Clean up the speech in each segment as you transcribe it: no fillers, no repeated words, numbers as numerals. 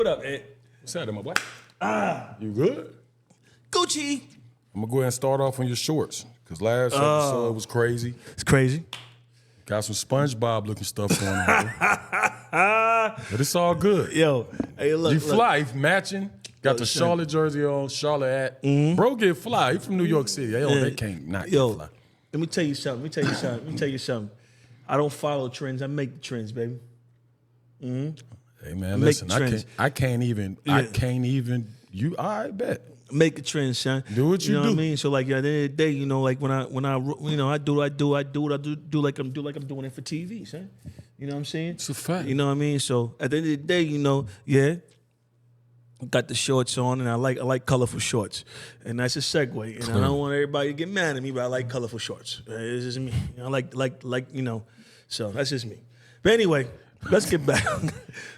What up, Ed? What's happening, my boy? You good? Gucci. I'm gonna go ahead and start off on your shorts because last episode was crazy. It's crazy. Got some SpongeBob looking stuff going on, but it's all good. Yo, hey, look. You fly, you matching. Got the Charlotte jersey on, Charlotte hat. Bro, get fly. He from New York City. They can't not get fly. Let me tell you something. I don't follow trends. I make the trends, baby. Hey man, listen. I can't even. You, I bet. Make a trend, son. Do what you know do. What I mean? So like at the end of the day, you know, like when I I do like I'm doing it for TV, son. You know what I'm saying? It's a fact. You know what I mean? So at the end of the day, you know, got the shorts on, and I like colorful shorts, and that's a segue. And I don't want everybody to get mad at me, but I like colorful shorts. It's just me. I like you know. So that's just me. But anyway. Let's get back.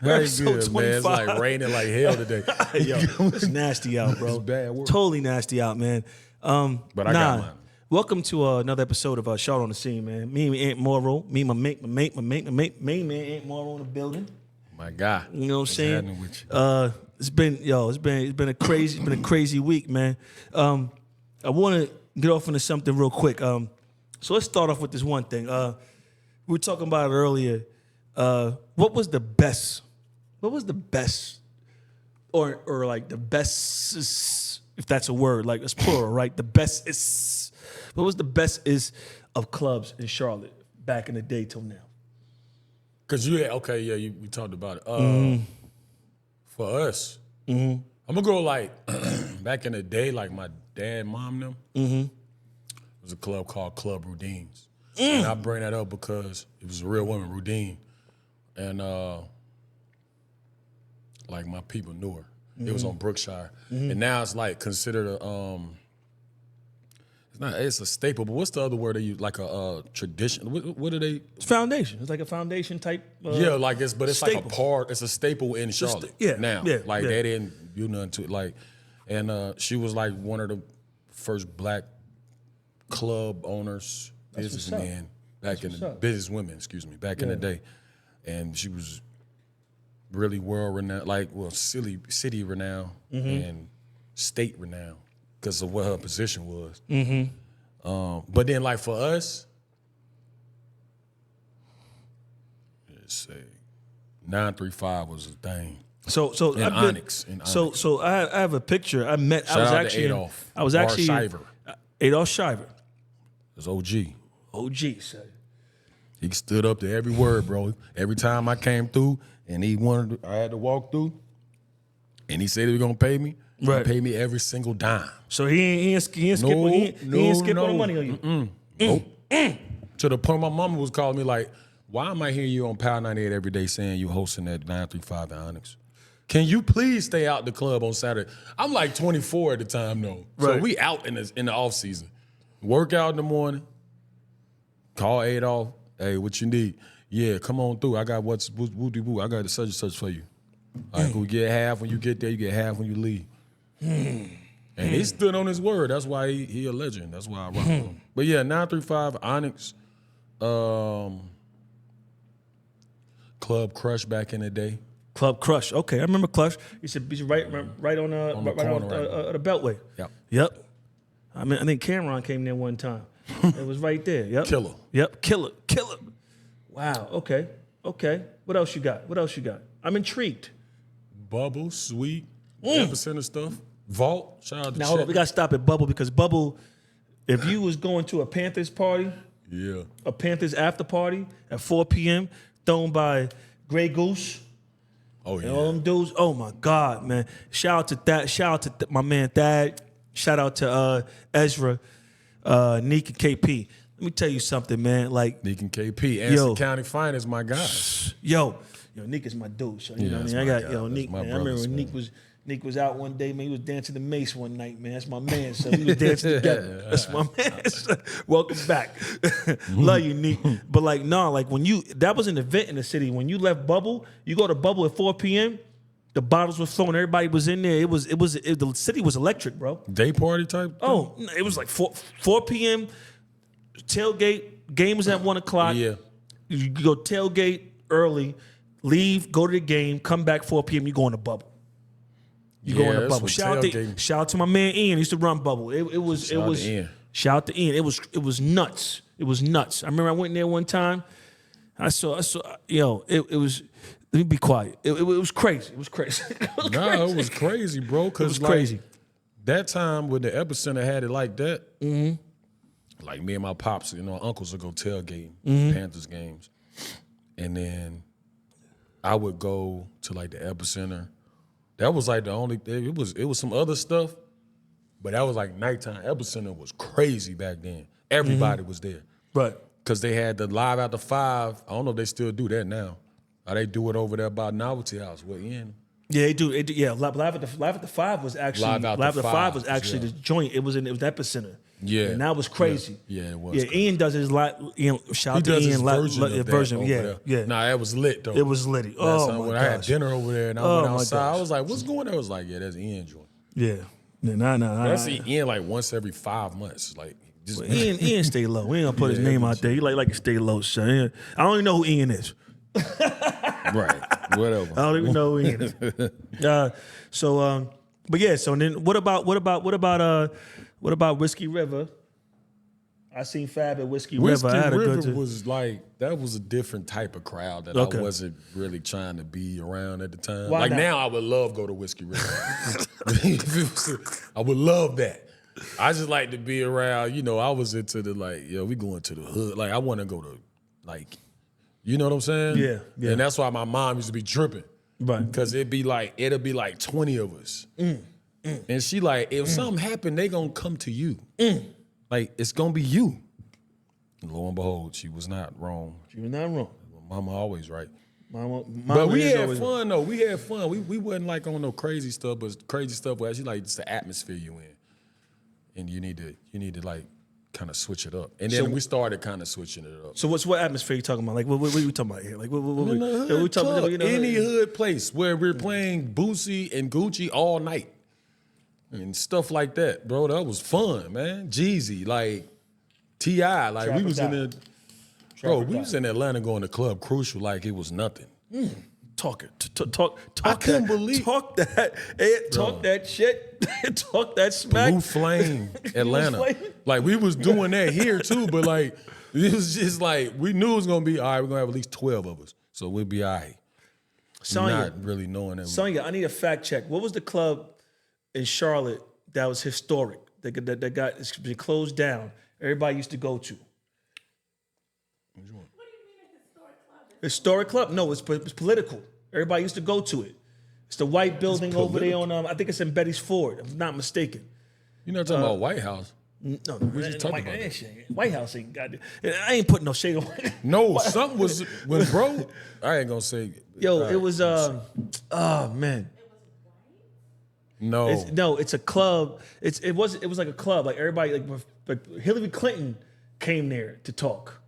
That's good, man. It's like raining like hell today. Yo, it's nasty out, bro. It's bad work. Totally nasty out, man. But I got mine. Welcome to another episode of Charlotte on the Scene, man. Me and Aunt Morrow. Me and my main man, Aunt Morrow in the building. My God. You know what I'm saying? Happening with you? It's been a crazy week, man. I want to get off into something real quick. So let's start off with this one thing. We were talking about it earlier. What was the best, or like the best, if that's a word, like it's plural, right? The best is, what was the best is of clubs in Charlotte back in the day till now? Cause we talked about it. For us, I'm gonna go like back in the day, like my dad, mom, them. It was a club called Club Rudines, and I bring that up because it was a real woman, Rudine. And like my people knew her. It was on Brookshire. And now it's like considered it's a staple, but what's the other word they use? Like a tradition. What are they? It's foundation. It's like a foundation type. Like it's staple. like a part. It's a staple in Charlotte. They didn't do nothing to it. Like, and she was like one of the first black club owners, businessmen back in the businesswomen, back in the day. And she was really world renowned, city renowned and state renowned because of what her position was. But then, like for us, let's say 935 was a thing. So Onyx. So I have a picture. I met. Shout out to Adolph. Adolph Shiver. That's OG. OG, son. He stood up to every word, bro. Every time I came through and I had to walk through, and he said he was gonna pay me. Right. He paid me every single dime. So he ain't skip on the money on you. Nope. To the point my mama was calling me like, why am I hearing you on Power 98 every day saying you hosting that 935 in Onyx? Can you please stay out the club on Saturday? I'm like 24 at the time though. Right. So we out in the off season. Work out in the morning. Call Adolph. Hey, what you need? Yeah, come on through. I got what's woo-de-woo. I got the such and such for you. All right, we get half when you get there. You get half when you leave. And he stood on his word. That's why he a legend. That's why I rock with him. But yeah, 935, Onyx, Club Crush back in the day. Club Crush. Okay, I remember Crush. You said right on the Beltway. Yep. I think Cameron came there one time. It was right there. Yep. Killer. Yep. Killer. Wow. Okay. What else you got? I'm intrigued. Bubble, Sweet, Epicenter stuff. Vault. Shout out to Now hold on. We got to stop at Bubble because Bubble, if you was going to a Panthers party, a Panthers after party at 4 p.m. thrown by Grey Goose. Oh yeah. And all them dudes. Oh my God, man. Shout out to that. Shout out to my man Thad. Shout out to Ezra. Neek and KP. Let me tell you something, man. Like Neek and KP, Anson County Finest, my guys. Yo, Neek is my dude. So you know what I mean? I got Neek. Man. I remember when Neek was out one day, man. He was dancing the Mace one night, man. That's my man. So we was dancing together. That's my man. So, welcome back. Love you, Neek. But like when that was an event in the city. When you left Bubble, you go to Bubble at 4 p.m. The bottles were flowing. Everybody was in there. The city was electric, bro. Day party type thing? Oh, it was like 4 p.m. Tailgate. Game was at 1 o'clock. Yeah. You go tailgate early, leave, go to the game, come back 4 p.m. You go in the Bubble. You go in the bubble. Shout out to my man Ian. He used to run bubble. Shout out to Ian. It was nuts. It was nuts. I remember I went in there one time. I saw. It was. Let me be quiet. It was crazy. It was crazy. It was crazy, bro. Cause it was crazy. That time when the Epicenter had it like that, like me and my pops, uncles would go tailgating Panthers games, and then I would go to like the Epicenter. That was like the only thing. It was some other stuff, but that was like nighttime. Epicenter was crazy back then. Everybody was there, right? Because they had the Live After 5. I don't know if they still do that now. Or they do it over there by Novelty House. What Ian? Yeah, they do. Yeah, Live After 5 was actually Live After 5 was actually the joint. It was Epicenter. Yeah, and that was crazy. Yeah, it was. Yeah, crazy. Ian does his shout out to Ian version. Yeah. Nah, that was lit though. It was lit. When I had dinner over there and I went outside, I was like, "What's going on?" I was like, "Yeah, that's Ian joint." Yeah, nah. I see Ian like once every 5 months, like. Ian stay low. We ain't gonna put his name out there. He like to stay low, Shay. I don't even know who Ian is. Right. Whatever. I don't even know who Ian is. But yeah. So then, what about Whiskey River? I seen Fab at Whiskey River. I had River was like that was a different type of crowd that I wasn't really trying to be around at the time. Why not? Now, I would love go to Whiskey River. I would love that. I just like to be around, I was into the we going to the hood. Like I want to go to you know what I'm saying? Yeah. And that's why my mom used to be tripping. Right. Because it'll be like 20 of us. And she like, if something happened, they gonna come to you. Like it's gonna be you. And lo and behold, she was not wrong. She was not wrong. Mama always right. Mama but we had fun though. We had fun. We wasn't like on no crazy stuff, but crazy stuff was actually like just the atmosphere you in. And you need to like kind of switch it up. And then we started kind of switching it up. So what atmosphere are you talking about? Like what are we talking about here? Like what we talking about? Any hood place where we're playing Boosie and Gucci all night. And stuff like that, bro. That was fun, man. Jeezy, like T.I., like we was in there. Bro, we was in Atlanta going to Club Crucial like it was nothing. Talk. I couldn't believe. Talk that shit. Talk that smack. Blue Flame, Atlanta. Like we was doing that here too, but like it was just like we knew it was gonna be all right. We're gonna have at least 12 of us, so we'll be all right. Sonya, not really knowing that. Sonya, I need a fact check. What was the club in Charlotte that was historic that got it's been closed down? Everybody used to go to. Historic club? No, it's political. Everybody used to go to it. It's the white building over there on, I think it's in Betty's Ford, if I'm not mistaken. You're not talking about White House. No, we just talking about that. Shit. White House ain't got it. I ain't putting no shade on it. No, something was, when bro, I ain't gonna say. Yo, it was, oh man. No. It's a club. It was like a club. Like everybody, like Hillary Clinton came there to talk.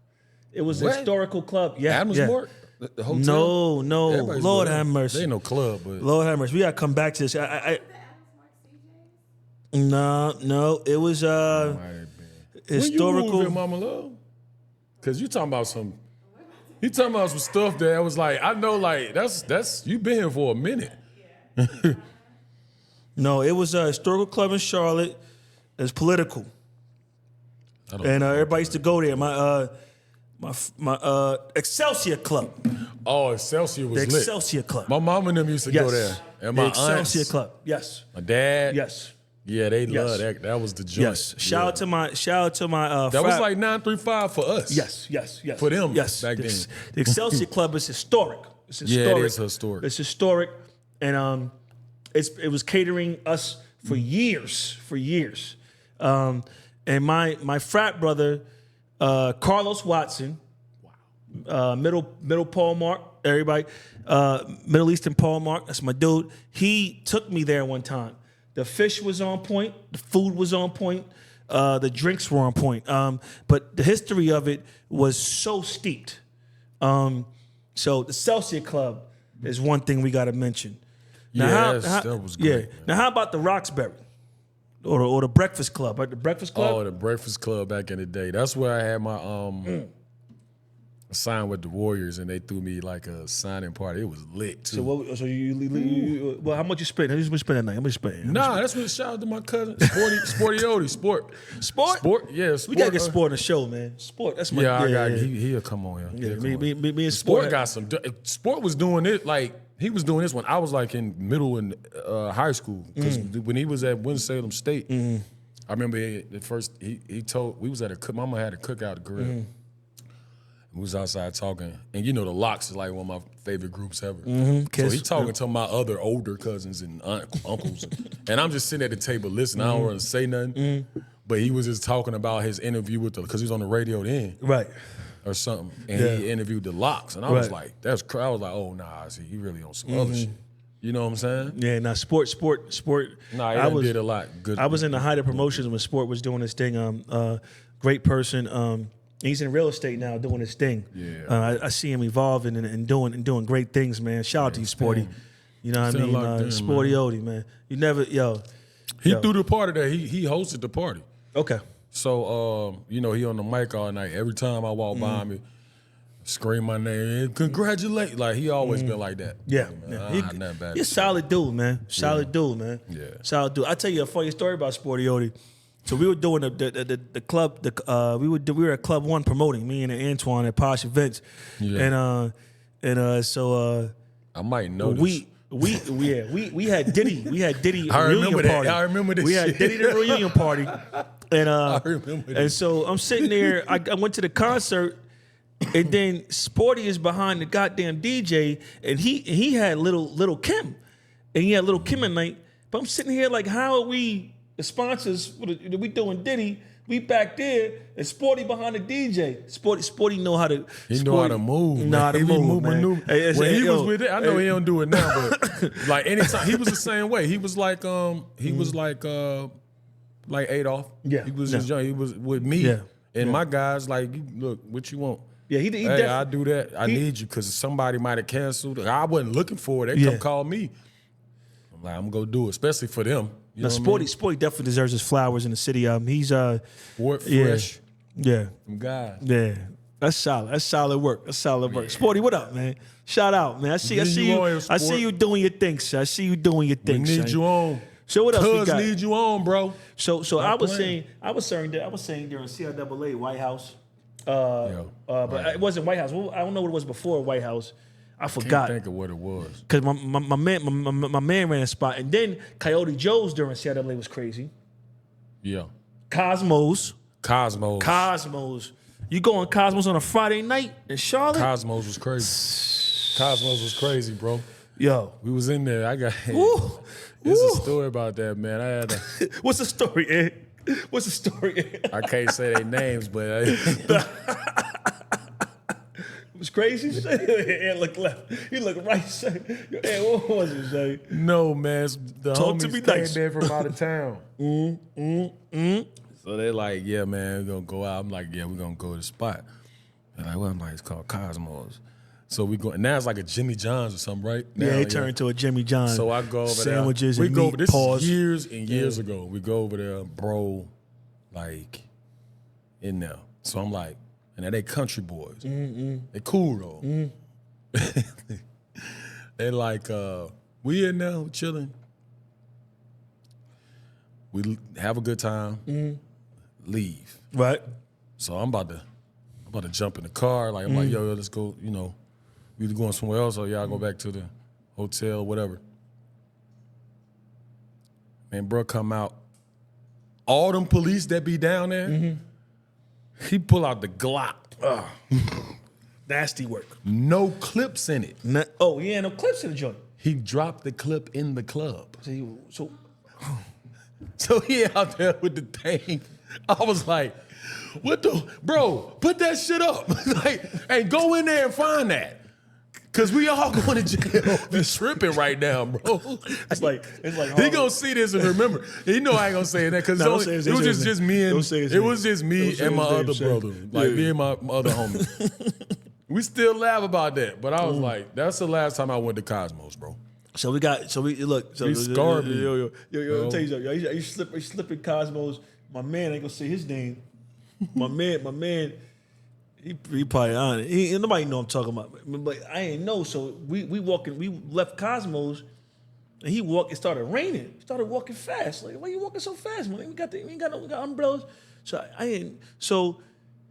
It was a historical club. Yeah. Adams Mork? The No. hotel? Lord have mercy. There ain't no club, but Lord have mercy. We gotta come back to this. No. It was historical. When you moved in, Mama Love? Because you talking about some stuff that I was like, I know, like that's you been here for a minute. No, it was a historical club in Charlotte. It's political, and everybody used to go there. My Excelsior Club. Oh, Excelsior was lit. The Excelsior Club. My mom and them used to go there. And my Excelsior aunts, Club. Yes. My dad. Yes. Yeah, they love that. That was the joint. Yes. Shout out to my that was like 935 for us. Yes. For them. Yes. Back then. The Excelsior Club is historic. It's historic. Yeah, it is historic. It's historic, and it was catering us for years. And my frat brother, Carlos Watson, middle Paul Mark, everybody, Middle Eastern Paul Mark, that's my dude. He took me there one time. The fish was on point, the food was on point, the drinks were on point. But the history of it was so steeped. So the Excelsior Club is one thing we got to mention. Now, that was great. Yeah. Man. Now, how about the Roxbury or the Breakfast Club? Right? The Breakfast Club. Oh, the Breakfast Club back in the day. That's where I had my signed with the Warriors, and they threw me like a signing party. It was lit too. So you well, how much you spent? How much you spend that night? How much you spend? Nah, that's what shout out to my cousin, Sporty Odie, Sport. Yeah, Sport. We gotta get Sport on the show, man. Sport, that's my He'll come on here. Me and Sport got some. Sport was doing it like he was doing this when I was like in middle and high school. Because when he was at Winston-Salem State, I remember at first he told we was at Mama had a cookout grill. We was outside talking, and you know the Locks is like one of my favorite groups ever. So he talking to my other older cousins and uncles, and I'm just sitting at the table listening. I don't want to say nothing, but he was just talking about his interview with because he was on the radio then, right, or something, and he interviewed the Locks, and I was like, I was like, oh nah, see, he really on some other shit. You know what I'm saying? Yeah, nah, sport. Nah, he did a lot good. I was in the height of promotions when Sport was doing this thing. Great person. He's in real estate now doing his thing. Yeah, I see him evolving and doing great things, man. Shout out to you, Sporty. You know what I mean? Sporty Odie, man. You never, He threw the party there. He hosted the party. Okay. So, he on the mic all night. Every time I walk by me, scream my name, congratulate. Like, he always been like that. Yeah. Nothing bad. He's a solid dude, man. Solid dude, man. Yeah. Solid dude. I'll tell you a funny story about Sporty Odie. So we were doing the club. We were at Club One promoting, me and Antoine at Posh Events, so I might know we had Diddy. We had Diddy reunion party. I remember this. We had Diddy the reunion party, and I remember this. And so I'm sitting there. I went to the concert, and then Sporty is behind the goddamn DJ, and he had little Kim, and he had little Kim at night. But I'm sitting here like, how are we? The sponsors, we doing Diddy, we back there, and Sporty behind the DJ. Sporty know how to. He know how to move. Know how to move, man. When he was with it, I know he don't do it now, but like anytime he was the same way. He was like Adolf. Yeah, he was just young. He was with me, and my guys like, look, what you want? Yeah, hey, I do that. I need you because somebody might have canceled. I wasn't looking for it. They come call me. I'm like, I'm gonna do it, especially for them. Now, Sporty definitely deserves his flowers in the city. He's fresh. Yeah. From God. Yeah. That's solid. That's solid work. That's solid work. Sporty, what up, man? Shout out, man. I see you doing your thing, sir. I see you doing your thing, we need you on. So what else we got? Need you on, bro. So I was saying during CIAA White House. But it wasn't White House. Well, I don't know what it was before White House. I forgot. Can't think of what it was. Because my man ran a spot. And then Coyote Joe's during CIAA was crazy. Yeah. Cosmos. You go on Cosmos on a Friday night in Charlotte? Cosmos was crazy, bro. Yo. We was in there. There's a story about that, man. I had What's the story, Ed? What's the story? I can't say their names, but it was crazy. Ed looked left. He looked right. Ed, what was it, Shay? No, man. The Talk homies to me came nice. there from out of town. So they're like, yeah, man, we're going to go out. I'm like, yeah, we're going to go to the spot. They're like, well, I'm like, it's called Cosmos. So we go, and now it's like a Jimmy John's or something, right? Now, it turned into a Jimmy John's. So I go over sandwiches there. And meat, this is years and years ago. We go over there, bro, like, in there. So I'm like, and they country boys. They cool, though. They like, we in there, we chilling. We have a good time, leave. Right. So I'm about to jump in the car. Like, I'm like, yo, let's go, we either going somewhere else or y'all go back to the hotel or whatever. Man, bro, come out. All them police that be down there, he pull out the Glock. Nasty work. No clips in it. No clips in the joint. He dropped the clip in the club. So he out there with the thing. I was like, what the, bro, put that shit up. Like, hey, go in there and find that. Cause we all going to jail. We tripping right now, bro. It's like he gonna see this and remember. He know I ain't gonna say that because it was just me and my other brother, like me and my other homie. We still laugh about that, but I was like, that's the last time I went to Cosmos, bro. So we look. So he scarred me. Yo, I'll tell you something. You slipping Cosmos. My man ain't gonna say his name. My man. He probably on it. Nobody know I'm talking about, but I ain't know. So we left Cosmos, and it started raining. He started walking fast. Like, why you walking so fast, man? We got umbrellas. So I ain't. So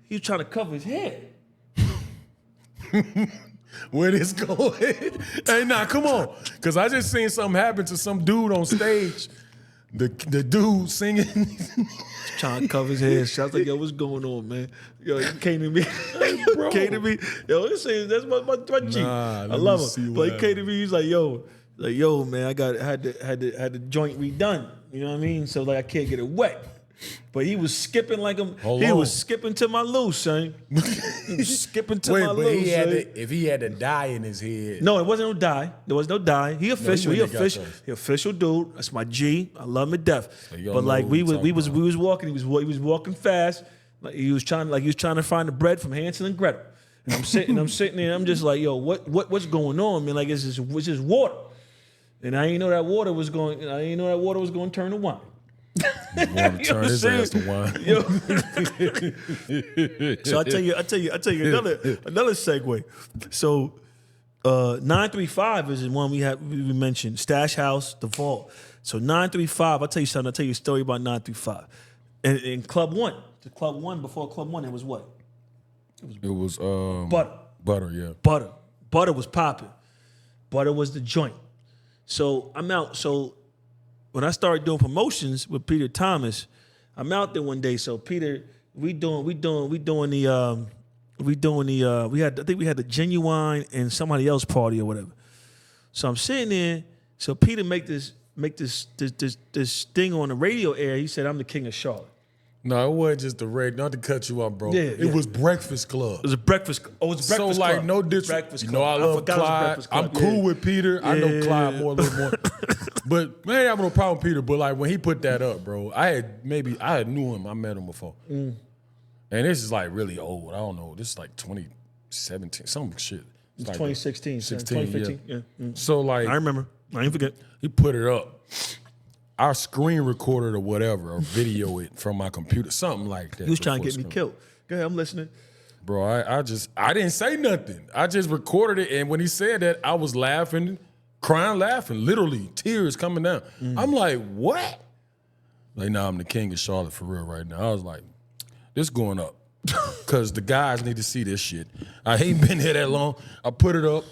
he was trying to cover his head. Where this going? Hey, nah, come on. Because I just seen something happen to some dude on stage. The dude singing. Trying to cover his head. So I was like, yo, what's going on, man? Yo, you came to me. Bro. Came to me. Yo, that's my G. I love him. But he came to me, he's like, yo, man, I had the joint redone. You know what I mean? So like I can't get it wet. But he was skipping like him. He was skipping to my loose, son. He was skipping to my loose. If he had a dye in his head. No, it wasn't no dye. There was no dye. He official. He official dude. That's my G. I love him to death. So but like we was walking. He was walking fast. Like he was trying to find the bread from Hansel and Gretel. And I'm sitting there. And I'm just like, yo, what's going on, man? Like it's just water. And I didn't know that water was going. To turn to wine. Want to turn his ass to wine. So I tell you another segue. So 935 is the one we mentioned. Stash House, the Vault. So 935, I'll tell you something. I'll tell you a story about 935. And in Club One, before Club One, it was what? It was Butter. Butter, yeah. Butter was popping. Butter was the joint. So I'm out. So when I started doing promotions with Peter Thomas, I'm out there one day. So Peter, we had the Genuine and somebody else party or whatever. So I'm sitting there. So Peter make this thing on the radio air. He said, I'm the king of Charlotte. No, it wasn't just the radio. Not to cut you off, bro. Yeah, it was Breakfast Club. It was a Breakfast Club. Oh, it was Breakfast Club. So, like, no disrespect. You know, I love Clyde. I'm cool with Peter. I know Clyde a little more. But man, I have no problem with Peter. But like when he put that up, bro, I had knew him. I met him before. And this is like really old. I don't know. This is like 2017, some shit. It's like 2016. 2015. Yeah. Mm. So like, I remember. I ain't forget. He put it up. I screen recorded or whatever, or video it from my computer, something like that. He was trying to get me killed. Go ahead, I'm listening. Bro, I didn't say nothing. I just recorded it, and when he said that, I was laughing, crying, laughing, literally, tears coming down. I'm like, what? Like, nah, I'm the king of Charlotte for real right now. I was like, this going up. Because the guys need to see this shit. I ain't been here that long. I put it up.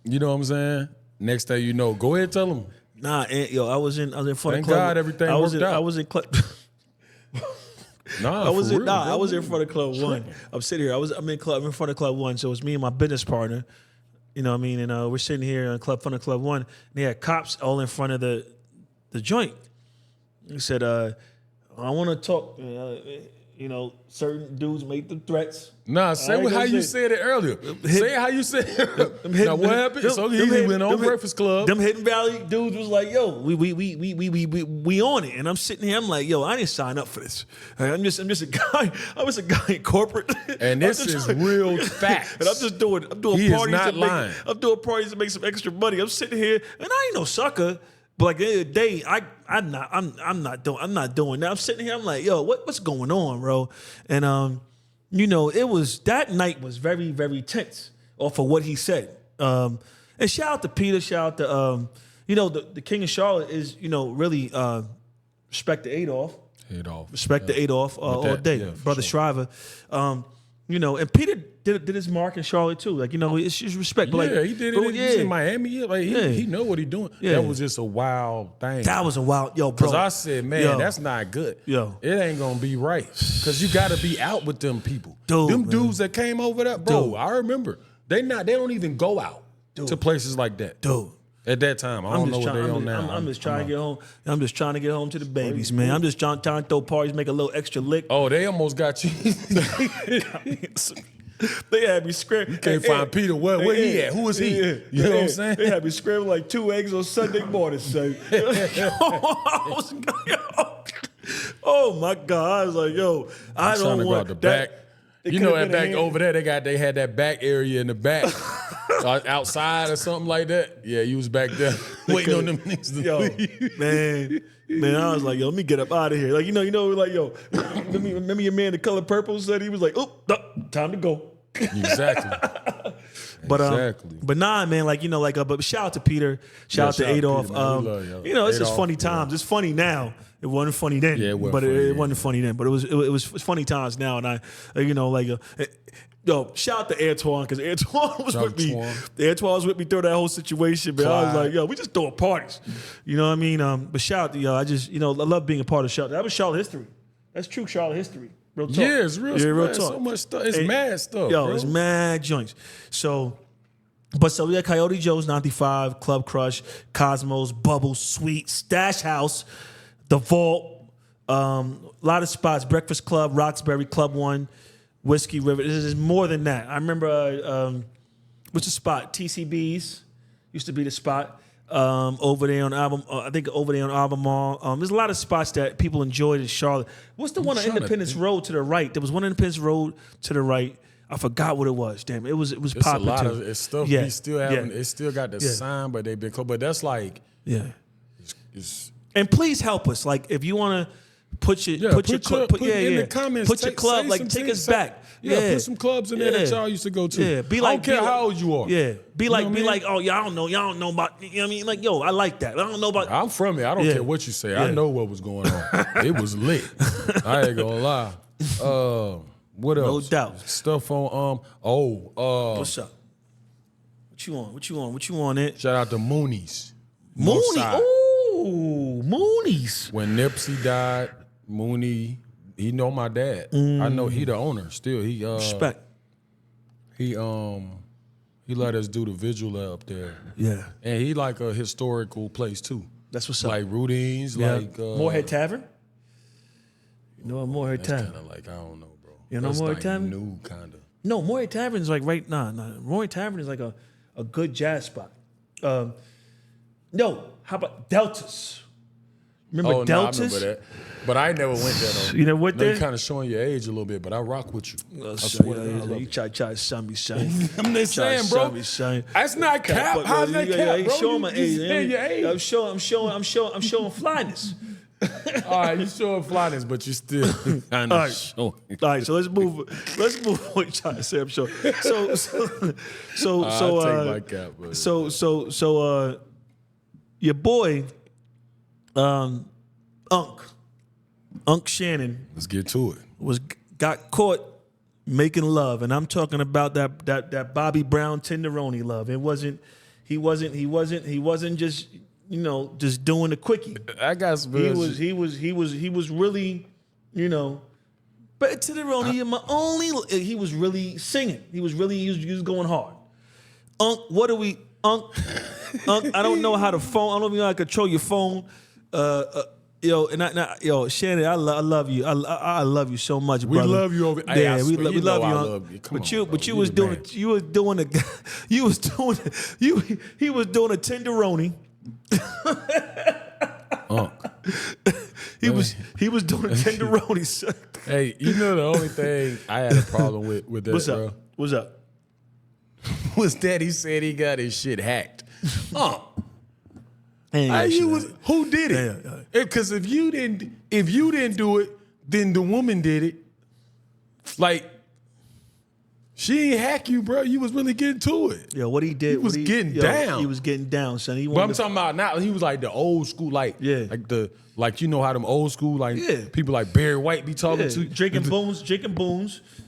You know what I'm saying? Next thing you know, go ahead, tell them. Nah, I was in front of club. Thank God everything worked out. I was in club. I was in front of Club One. I'm sitting here. I'm in front of Club One. So it's me and my business partner. You know what I mean? And we're sitting here in front of Club One. And they had cops all in front of the joint. He said, I want to talk. Certain dudes make the threats. Nah, say how you said it earlier. Say how you said it. Now what happened? So he went on Breakfast Club. Them Hidden Valley dudes was like, yo, we on it. And I'm sitting here, I'm like, yo, I didn't sign up for this. I'm just a guy. I was a guy in corporate. And this is real facts. And I'm doing parties. I'm doing parties to make some extra money. I'm sitting here, and I ain't no sucker. But like the end of the day, I'm not doing that. I'm sitting here, I'm like, yo, what's going on, bro? And it was that night was very, very tense off of what he said. And shout out to Peter, shout out to the King of Charlotte is, really respect to Adolph. Respect to Adolph all day. Brother sure. Shriver. And Peter did his mark in Charlotte too. Like, it's just respect. But he did it in Miami. Like he know what he doing. Yeah. That was just a wild thing. That was a wild, bro. Because I said, man, that's not good. It ain't gonna be right. Because you gotta be out with them people. Dudes that came over there, bro. I remember. They don't even go out to places like that. At that time, I don't know what they on now. I'm just trying to get home. I'm just trying to get home to the babies, man. I'm just trying to throw parties, make a little extra lick. Oh, they almost got you. They had me screaming. You can't find Peter. Where he at? Who is he? You know what I'm saying? They had me screaming like 2 eggs on Sunday morning, son. Oh my God! I was like, yo, I don't want the back. At back over there, they had that back area in the back. Outside or something like that. Yeah, you was back there waiting on them niggas to leave. Man, I was like, yo, let me get up out of here. Like, like, yo, remember your man, The Color Purple, said he was like, oh, time to go. Exactly. But nah, man, like, but shout out to Peter, shout out to Adolf. Peter, it's just funny times. It's funny now. It wasn't funny then. Yeah, it wasn't funny then. But it was funny times now. And shout out to Antoine, because Antoine was with me. Antoine was with me through that whole situation, man. I was like, yo, we just throwing parties. You know what I mean? But shout out to I just, I love being a part of Charlotte. That was Charlotte history. That's true Charlotte history. Real talk. Yeah, it's real talk. So much stuff. It's mad stuff, bro. It's mad joints. So we had Coyote Joe's 95, Club Crush, Cosmos, Bubble, Sweet, Stash House, The Vault, a lot of spots, Breakfast Club, Roxbury, Club One, Whiskey River. This is more than that. I remember, what's the spot? TCB's used to be the spot. Over there on Albemarle. There's a lot of spots that people enjoyed in Charlotte. What's the one on Independence Road to the right? There was one on Independence Road to the right. I forgot what it was. Damn, it was popular too. It's stuff we still haven't. It still got the sign, but they've been close. But that's like And please help us. Like, if you want to put in the comments. Put your club, take us back. Yeah, put some clubs in there that y'all used to go to. Yeah, I don't care how old you are. Yeah, oh, y'all don't know about. You know what I mean? Like, yo, I like that. I don't know about. I'm from it. I don't care what you say. I know what was going on. It was lit. I ain't gonna lie. What else? No doubt. Stuff on. What's up? What you on? It. Shout out to Mooney's. Ooh, Mooney's. When Nipsey died, Mooney. He know my dad. I know he the owner still. He respect. He let us do the vigil up there. Yeah. And he like a historical place too. That's what's up. Like Rudines, like Moorhead Tavern. You know what Moorhead Tavern? Kind of like, I don't know, bro. You know Moorhead Tavern? New kind of. No, Moorhead Tavern is like Moorhead Tavern is like a good jazz spot. No, how about Deltas? Remember Deltas? No, I remember that. But I never went there though. You know what? You're kind of showing your age a little bit, but I rock with you. I swear to God, you try to sell me, son. I'm just saying, bro. That's not cap. How's that cap, bro? Show my age. Your age. I'm showing flyness. All right, you showing flyness, but you still kind of showing. All right, so let's move. What you trying to say? I'm sure. I'll take my cap. But So, your boy, Unc Shannon. Let's get to it. Got caught making love, and I'm talking about that Bobby Brown tenderoni love. He wasn't just just doing the quickie. I got some. He was really, but tenderoni, you're my only. He was really singing. He was going hard. Unc, what are we? Unc, I don't know how to phone. I don't even know how to control your phone. Shannon, I love you. I love you so much, brother. We love you over. Yeah, we love you. I love you. He was doing a tenderoni. He was doing a tenderoni. Son. Hey, the only thing I had a problem with that, bro. What's up? Was that he said he got his shit hacked. Who did it? Because if you didn't do it, then the woman did it. Like, she ain't hack you, bro. You was really getting to it. Yeah, what he did. He was getting down. He was getting down, son. But I'm talking about now. He was like the old school, like you know how them old school people like Barry White be talking to drinking boons.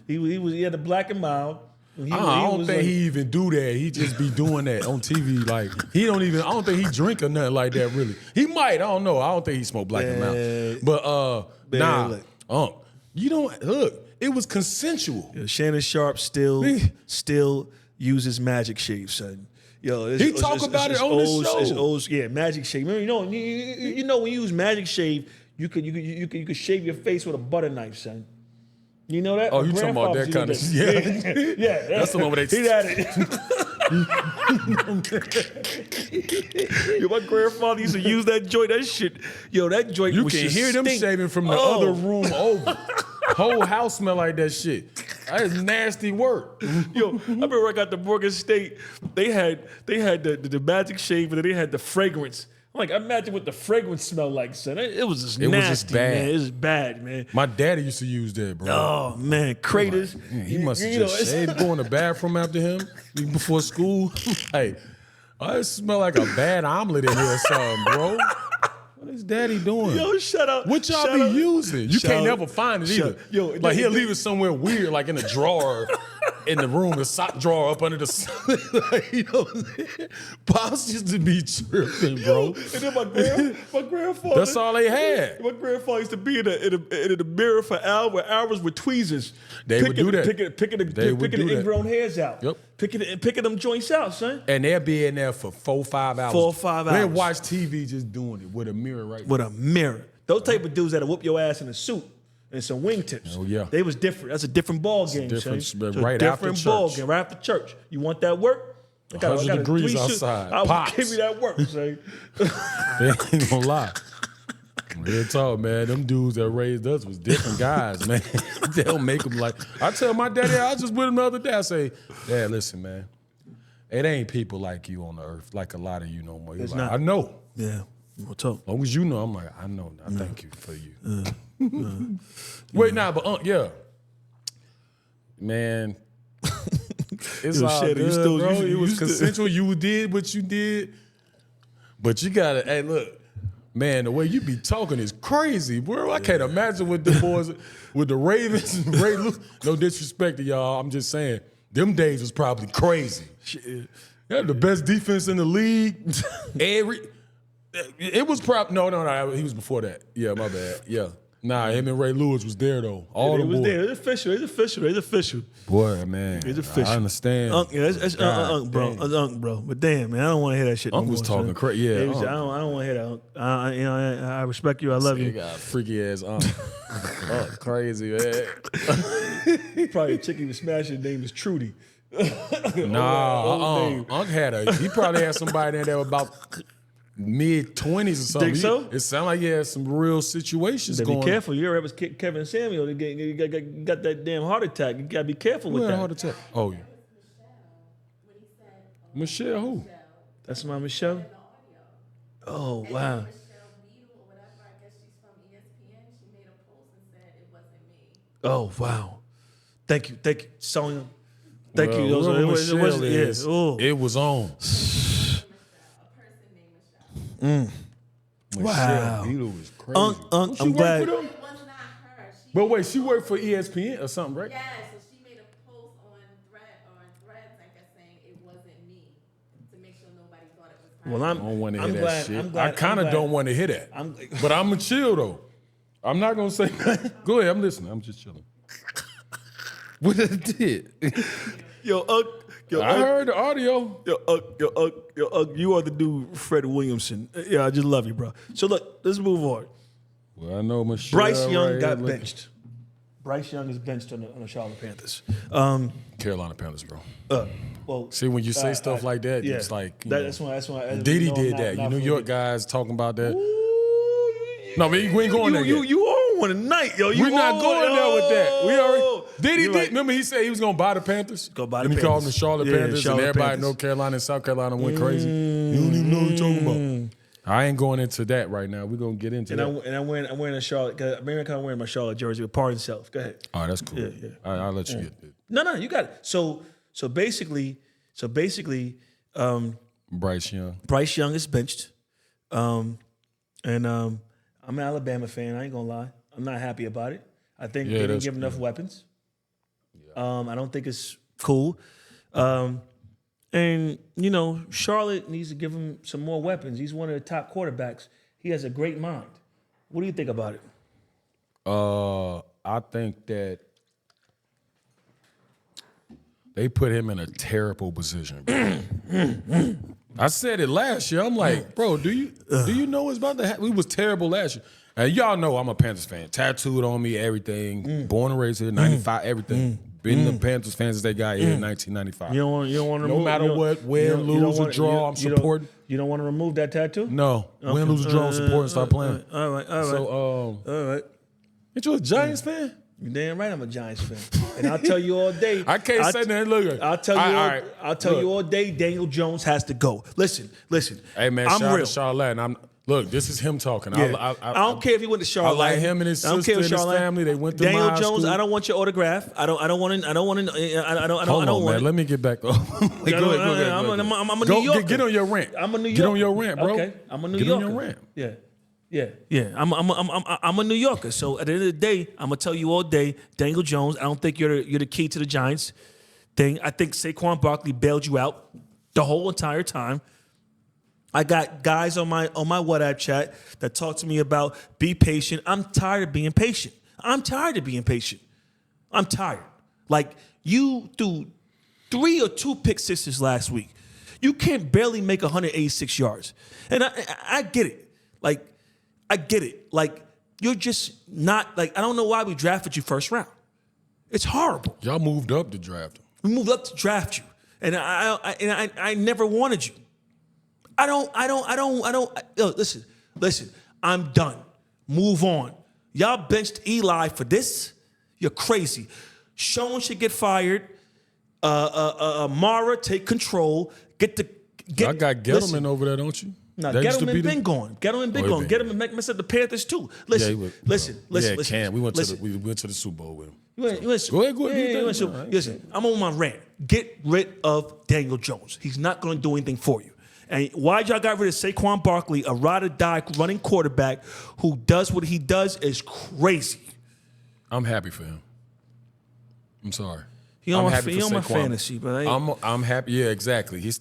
He had the Black and Mild. I don't think he even do that. He just be doing that on TV. Like I don't think he drink or nothing like that. Really, he might. I don't know. I don't think he smoke Black and Mild. But you don't look. It was consensual. Yeah, Shannon Sharp still uses Magic Shave, son. Yo, he talk about it on the show. Yeah, Magic Shave. Remember, you know when you use Magic Shave, you could shave your face with a butter knife, son. You know that? Oh, you talking about that kind of shit? Yeah. That's the one where they. He had it. Yo, my grandfather used to use that joint. That shit. Yo, that joint. You can hear them shaving from the other room over. Whole house smell like that shit. That is nasty work. Yo, I remember I got to Morgan State. They had the Magic Shave, and then they had the fragrance. I'm like, imagine what the fragrance smelled like, son. It was just It nasty, was just bad. man. It was bad, man. My daddy used to use that, bro. Oh, man. Craters. Like, he must have just shaved, go in the bathroom after him before school. Hey, it smell like a bad omelet in here or something, bro. What is daddy doing? Yo, shut up. What y'all be using? You can't never find it either. Yo, like he'll leave it somewhere weird, like in a drawer in the room, the sock drawer up under the like, you know what I'm saying? Pops used to be tripping, bro. Yo, and then my grandfather. That's all they had. My grandfather used to be in the mirror for hours with tweezers. They would do that. Picking the ingrown hairs out. Yep. Picking them joints out, son. And they'll be in there for 4 or 5 hours. 4 or 5 hours. They'll watch TV just doing it with a mirror right With a mirror. Those type of dudes that'll whoop your ass in a suit and some wingtips. Oh, yeah. They was different. That's a different ball game, different, son. right different after ball church. game, right after church. You want that work? 100 degrees outside. Pops. Give me that work, son. They ain't gonna lie. Real talk, man. Them dudes that raised us was different guys, man. They don't make them like. I tell my daddy, I was just with him the other day. I say, Dad, listen, man. It ain't people like you on the earth, like a lot of you no more. He's like, not. I know. Yeah. We'll talk. As long as you know, I'm like, I know. I thank you for you. Wait, nah, but yeah. Man. It's all shit, good, bro. It was consensual. You did what you did. But you gotta, hey, look. Man, the way you be talking is crazy, bro. I can't imagine what the boys, with the Ravens and Ray Lewis. No disrespect to y'all. I'm just saying, them days was probably crazy. Shit. They had the best defense in the league. It was probably, no, he was before that. Yeah, my bad. Yeah. Nah, him and Ray Lewis was there, though. All the boys. There. It's official. Boy, man. It's official. I understand. It's bro. It's bro. But damn, man, I don't want to hear that shit. Unc was talking crazy. Yeah, I don't want to hear that. I respect you. I love you. You got freaky ass Unc. Unc, crazy, man. Probably a chick he was smashing. Name is Trudy. Nah, he probably had somebody in there about mid-20s or something. Think so? It sounded like he had some real situations going on. Be careful. You ever Kevin Samuel got that damn heart attack. You got to be careful with that. Heart attack? Oh, yeah. Michelle who? That's my Michelle? Oh, wow. Oh, wow. Thank you, Sonia. Thank you. It was on. Wow. Michelle was crazy. I'm glad. It was not her. But wait, she worked for ESPN or something, right? Yeah, so she made a post on Threads, I guess, saying it wasn't me to make sure nobody thought it was her. Well, I don't want to hear that shit. I'm glad, I kind of don't want to hear that. But I'm going to chill, though. I'm not going to say nothing. Go ahead, I'm listening. I'm just chilling. What it did? I heard the audio. You are the dude, Fred Williamson. Yeah, I just love you, bro. So look, let's move on. Well, I know Michelle. Bryce Young got benched. Bryce Young is benched on the Charlotte Panthers. Carolina Panthers, bro. Well, see, when you say stuff like that, yeah, it's like that's why. Diddy did that. You New York guys talking about that. No, we ain't going there. You on one tonight, yo. We're not going there with that. We already. Diddy did. Like, remember, he said he was going to buy the Panthers. Go buy the Panthers. And he called them the Charlotte Panthers, Charlotte and everybody in Panthers. North Carolina and South Carolina went crazy. You don't even know what you're talking about. I ain't going into that right now. We're going to get into that. I'm wearing a Charlotte. I'm wearing my Charlotte jersey with Pardon Self. Go ahead. All right, that's cool. Yeah. I'll let you get it. No, you got it. So basically, Bryce Young. Bryce Young is benched, and I'm an Alabama fan. I ain't gonna lie. I'm not happy about it. I think they didn't give enough weapons. Yeah. I don't think it's cool. And Charlotte needs to give him some more weapons. He's one of the top quarterbacks. He has a great mind. What do you think about it? I think that they put him in a terrible position. I said it last year. I'm like, bro, do you know what's about to happen? We was terrible last year. And y'all know I'm a Panthers fan. Tattooed on me, everything. Born and raised here, 95, everything. Been the Panthers fans since they got here in 1995. You don't want to no remove, matter what, win, lose, or draw, I'm supporting. You don't want to remove that tattoo? No. Okay. Win, lose, or draw, I'm supporting, start playing. All right. So, all right. ain't you a Giants fan? You damn right I'm a Giants fan. And I'll tell you all day. I can't say nothing. Look, I'll tell you all day Daniel Jones has to go. Listen. Hey, man, I'm shout real. out to Charlotte. Look, this is him talking. Yeah. I don't care if he went to Charlotte. I like him and his sister and his family. They went to Daniel my Jones, school. I don't want your autograph. I don't want Man. it. Let me get back up. Go ahead. I'm a New Yorker. Get on your rant. I'm a New Yorker. Get on your rant, bro. Okay. I'm a New Yorker. Yorker. Get on your rant. Yeah. I'm a New Yorker. So at the end of the day, I'm gonna tell you all day, Daniel Jones. I don't think you're the key to the Giants thing. I think Saquon Barkley bailed you out the whole entire time. I got guys on my WhatsApp chat that talk to me about be patient. I'm tired of being patient. I'm tired. Like you threw 3 or 2 pick sixes last week. You can't barely make 186 yards, and I get it. Like. I get it. Like, you're just not, like, I don't know why we drafted you first round. It's horrible. Y'all moved up to draft him. We moved up to draft you. And I never wanted you. Listen, I'm done. Move on. Y'all benched Eli for this? You're crazy. Sean should get fired. Mara, take control. I got Gettleman over there, don't you? No, Gettleman been gone. Gettleman messed up the Panthers too. Listen. We went to the Super Bowl with him. Go ahead. Listen, I'm on my rant. Get rid of Daniel Jones. He's not going to do anything for you. And why y'all got rid of Saquon Barkley, a ride or die running quarterback who does what he does is crazy. I'm happy for him. I'm sorry. He on my fantasy, but I'm happy. Yeah, exactly.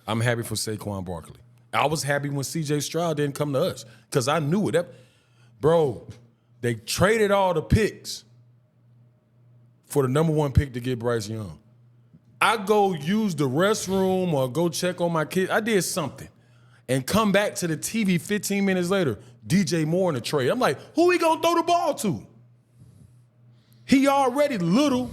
I'm happy for Saquon Barkley. I was happy when C.J. Stroud didn't come to us because I knew it. Bro, they traded all the picks for the number 1 pick to get Bryce Young. I go use the restroom or go check on my kid. I did something and come back to the TV 15 minutes later, DJ Moore in the trade. I'm like, who he gonna throw the ball to? He already little,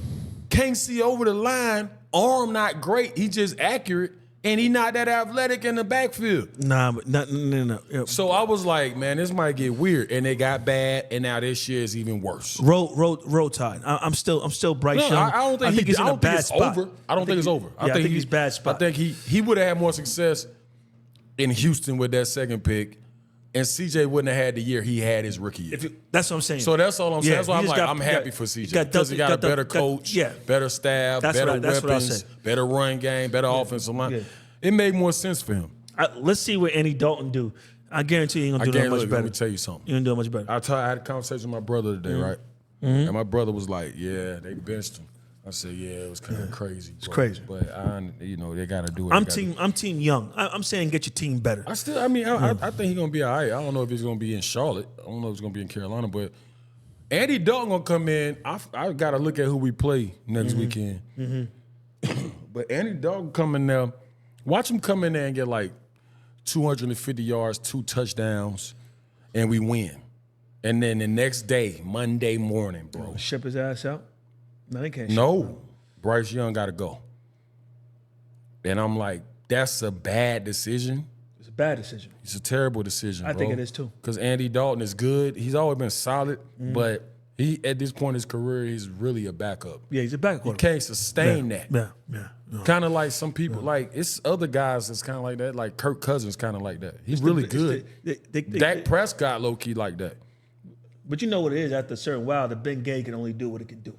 can't see over the line, arm not great, he just accurate. And he not that athletic in the backfield. No. So I was like, man, this might get weird. And they got bad, and now this year is even worse. Roll Tide. I'm still Bryce Young. I don't think he's in a bad spot. I don't think it's over. I think he's bad spot. I think he would have had more success in Houston with that second pick, and CJ wouldn't have had the year he had his rookie year. That's what I'm saying. So that's all I'm saying. That's why I'm happy for CJ. Because he got a better coach, better staff, better weapons, better run game, better offensive line. Yeah. It made more sense for him. Let's see what Andy Dalton do. I guarantee he ain't going to do that much better. Let me tell you something. He ain't going to do much better. I had a conversation with my brother today, right? Mm-hmm. And my brother was like, yeah, they benched him. I said, yeah, it was kind of crazy. It's crazy. But, they got to do it. I'm team Young. I'm saying get your team better. I think he's going to be all right. I don't know if he's going to be in Charlotte. I don't know if he's going to be in Carolina. But Andy Dalton going to come in. I got to look at who we play next weekend. Mm-hmm. But Andy Dalton coming there. Watch him come in there and get like 250 yards, 2 touchdowns, and we win. And then the next day, Monday morning, bro. Ship his ass out? No, they can't. No. Bryce Young got to go. And I'm like, that's a bad decision. It's a bad decision. It's a terrible decision, bro. I think it is too. Because Andy Dalton is good. He's always been solid, but he at this point in his career, he's really a backup. Yeah, he's a backup. He can't sustain that. Yeah. Kind of like some people, like it's other guys that's kind of like that, like Kirk Cousins kind of like that. He's really good. Dak Prescott low-key like that. But you know what it is, after a certain while, the Ben Gay can only do what it can do.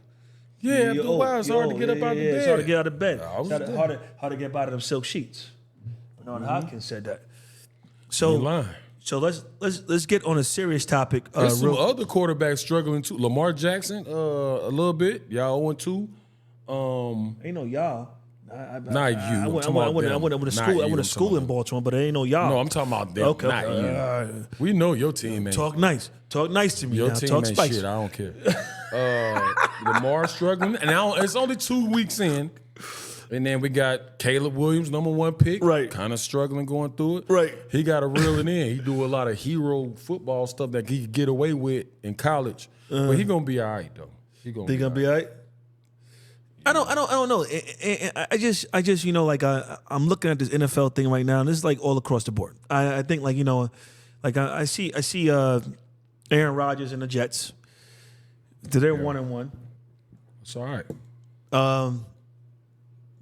Yeah, after a while, it's hard to get up out of bed. It's hard to get out of bed. Hard to get out of them silk sheets. Bernard Hopkins said that. So let's get on a serious topic. There's some other quarterbacks struggling too. Lamar Jackson, a little bit. Y'all 0-2. Ain't no y'all. Not you. I went to school in Baltimore, but there ain't no y'all. No, I'm talking about them, not you. We know your team, man. Talk nice to me. Your now. team Talk ain't spicy. shit. I don't care. Lamar struggling, and now it's only 2 weeks in, and then we got Caleb Williams, number 1 pick, right? Kind of struggling going through it, right? He got to reel it in. He do a lot of hero football stuff that he could get away with in college, but he gonna be all right though. He gonna be all right. I don't know. I just like I'm looking at this NFL thing right now, and this is like all across the board. I think I see Aaron Rodgers and the Jets. So they're 1-1. It's all right.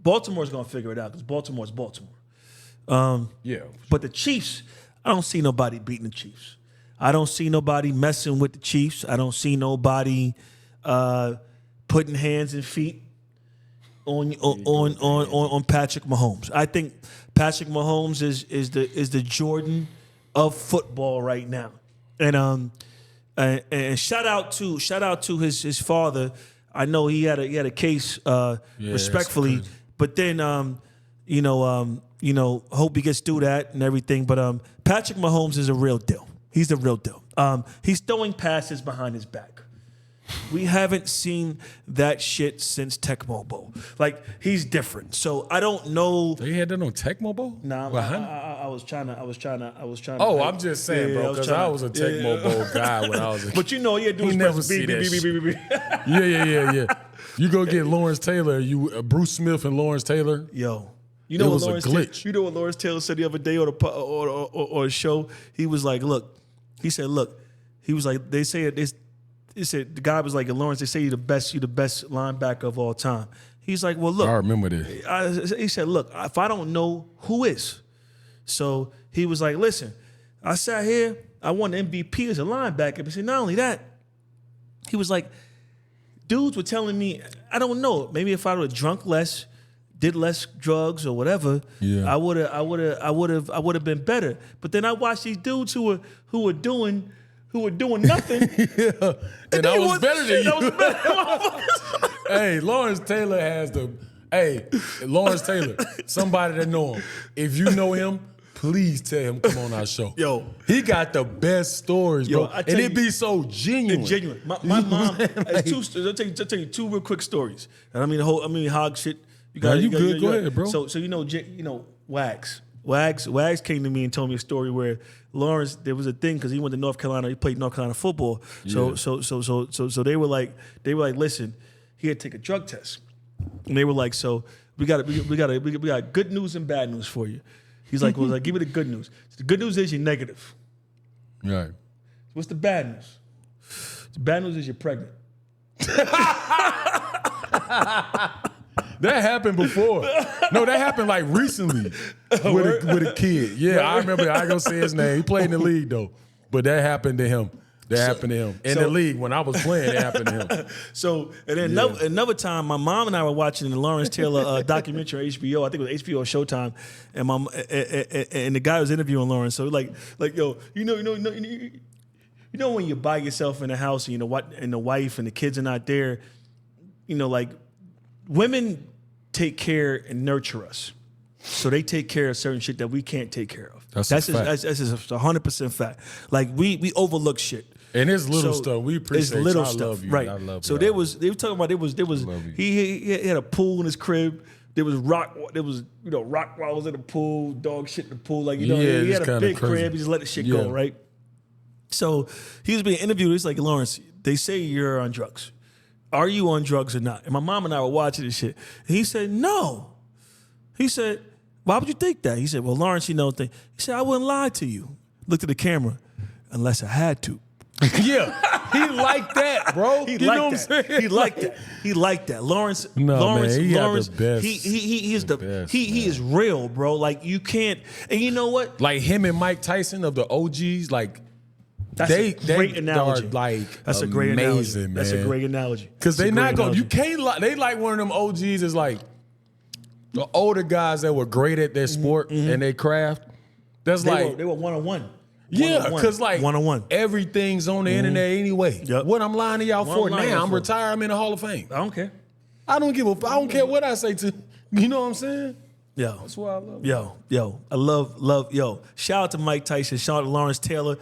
Baltimore's gonna figure it out because Baltimore's Baltimore. Yeah. But the Chiefs, I don't see nobody beating the Chiefs. I don't see nobody messing with the Chiefs. I don't see nobody putting hands and feet on Patrick Mahomes. I think Patrick Mahomes is the Jordan of football right now. And shout out to his father. I know he had a case respectfully, but then hope he gets through that and everything. But Patrick Mahomes is a real deal. He's the real deal. He's throwing passes behind his back. We haven't seen that shit since Tecmo Bowl. Like, he's different. So I don't know. They had that on Tecmo Bowl? Nah, I was trying to. Oh, I'm just saying, bro, because I was a Tecmo Bowl guy when I was a kid. But you know, do he never see that shit. Yeah. You go get Lawrence Taylor, Bruce Smith and Lawrence Taylor. Yo. You know it what was Lawrence a glitch. You know what Lawrence Taylor said the other day on a show? He was like, look. He said, look. He was like, they say it. He said the guy was like, Lawrence, they say you're the best linebacker of all time. He's like, well, look. I remember this. He said, look, if I don't know, who is? So he was like, listen, I sat here, I won the MVP as a linebacker. But see, not only that, he was like, dudes were telling me, I don't know, maybe if I would have drunk less, did less drugs or whatever, I would have been better. But then I watched these dudes who were doing nothing. And I was better than you. Hey, Lawrence Taylor Lawrence Taylor, somebody that know him. If you know him, please tell him come on our show. Yo. He got the best stories, bro. And it be so genuine. It's genuine. My mom has two stories. I'll tell you two real quick stories. And I mean hog shit. Go ahead, bro. So you know Wags. Wags came to me and told me a story where Lawrence, there was a thing because he went to North Carolina, he played North Carolina football. So they were like, listen, he had to take a drug test. And they were like, so we got good news and bad news for you. He's like, well, give me the good news. So the good news is you're negative. Right. What's the bad news? The bad news is you're pregnant. That happened before. No, that happened like recently with a kid. Yeah, I remember. I ain't gonna say his name. He played in the league though, but that happened to him. In the league when I was playing. It happened to him. So and then another time, my mom and I were watching the Lawrence Taylor documentary on HBO. I think it was HBO Showtime, and and the guy was interviewing Lawrence. So like yo, you know when you're by yourself in the house and you know what, and the wife and the kids are not there, like. Women take care and nurture us. So they take care of certain shit that we can't take care of. That's just 100% fact. Like we overlook shit. And it's little stuff. We appreciate little you. stuff. I love you. Right. I love you. So they were talking about he had a pool in his crib. There was rock walls in the pool, dog shit in the pool. Like, he had a big crib, he just let the shit go, right? So he was being interviewed. He's like, Lawrence, they say you're on drugs. Are you on drugs or not? And my mom and I were watching this shit. And he said, no. He said, why would you think that? He said, well, Lawrence, He said, I wouldn't lie to you. Looked at the camera, unless I had to. Yeah, he liked that, bro. He liked that. Lawrence, he Lawrence, the best. He is real, bro. Like, you can't, and you know what? Like him and Mike Tyson of the OGs, like, That's a great analogy. That's a great analogy, man. That's a great analogy. Because they not going. You can't. They like one of them OGs. Is like the older guys that were great at their sport and their craft. They were 1-on-1. Yeah, because like 1-on-1. Everything's on the internet anyway. Yep. What I'm lying to y'all for now? I'm retired. I'm in the Hall of Fame. I don't care. I don't care what I say to. You know what I'm saying? Yo, that's why I love. Yo, I love. Shout out to Mike Tyson. Shout out to Lawrence Taylor.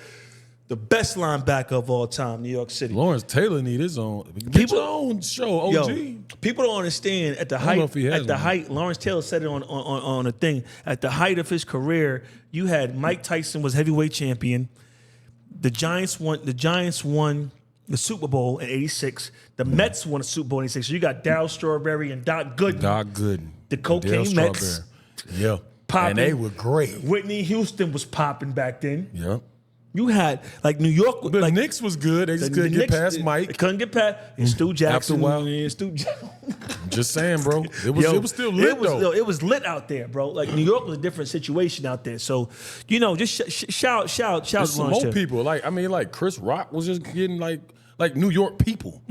The best linebacker of all time, New York City. Lawrence Taylor need his own. Get your own show, OG. Yo, people don't understand at the height. Lawrence Taylor said it on a thing. At the height of his career, you had Mike Tyson was heavyweight champion. The Giants won the Super Bowl in '86. The Mets won the Super Bowl in '86. So you got Darryl Strawberry and Doc Gooden. The cocaine Mets. Yeah. Popping. And they were great. Whitney Houston was popping back then. Yep. You had like New York. The like, Knicks was good. They just couldn't get past Mike. They couldn't get past. And Stu Jackson. After a while. And Stu Jackson. Just saying, bro. It was still lit though. It was lit out there, bro. Like New York was a different situation out there. So, just shout. There's some more people. Like Chris Rock was just getting like New York people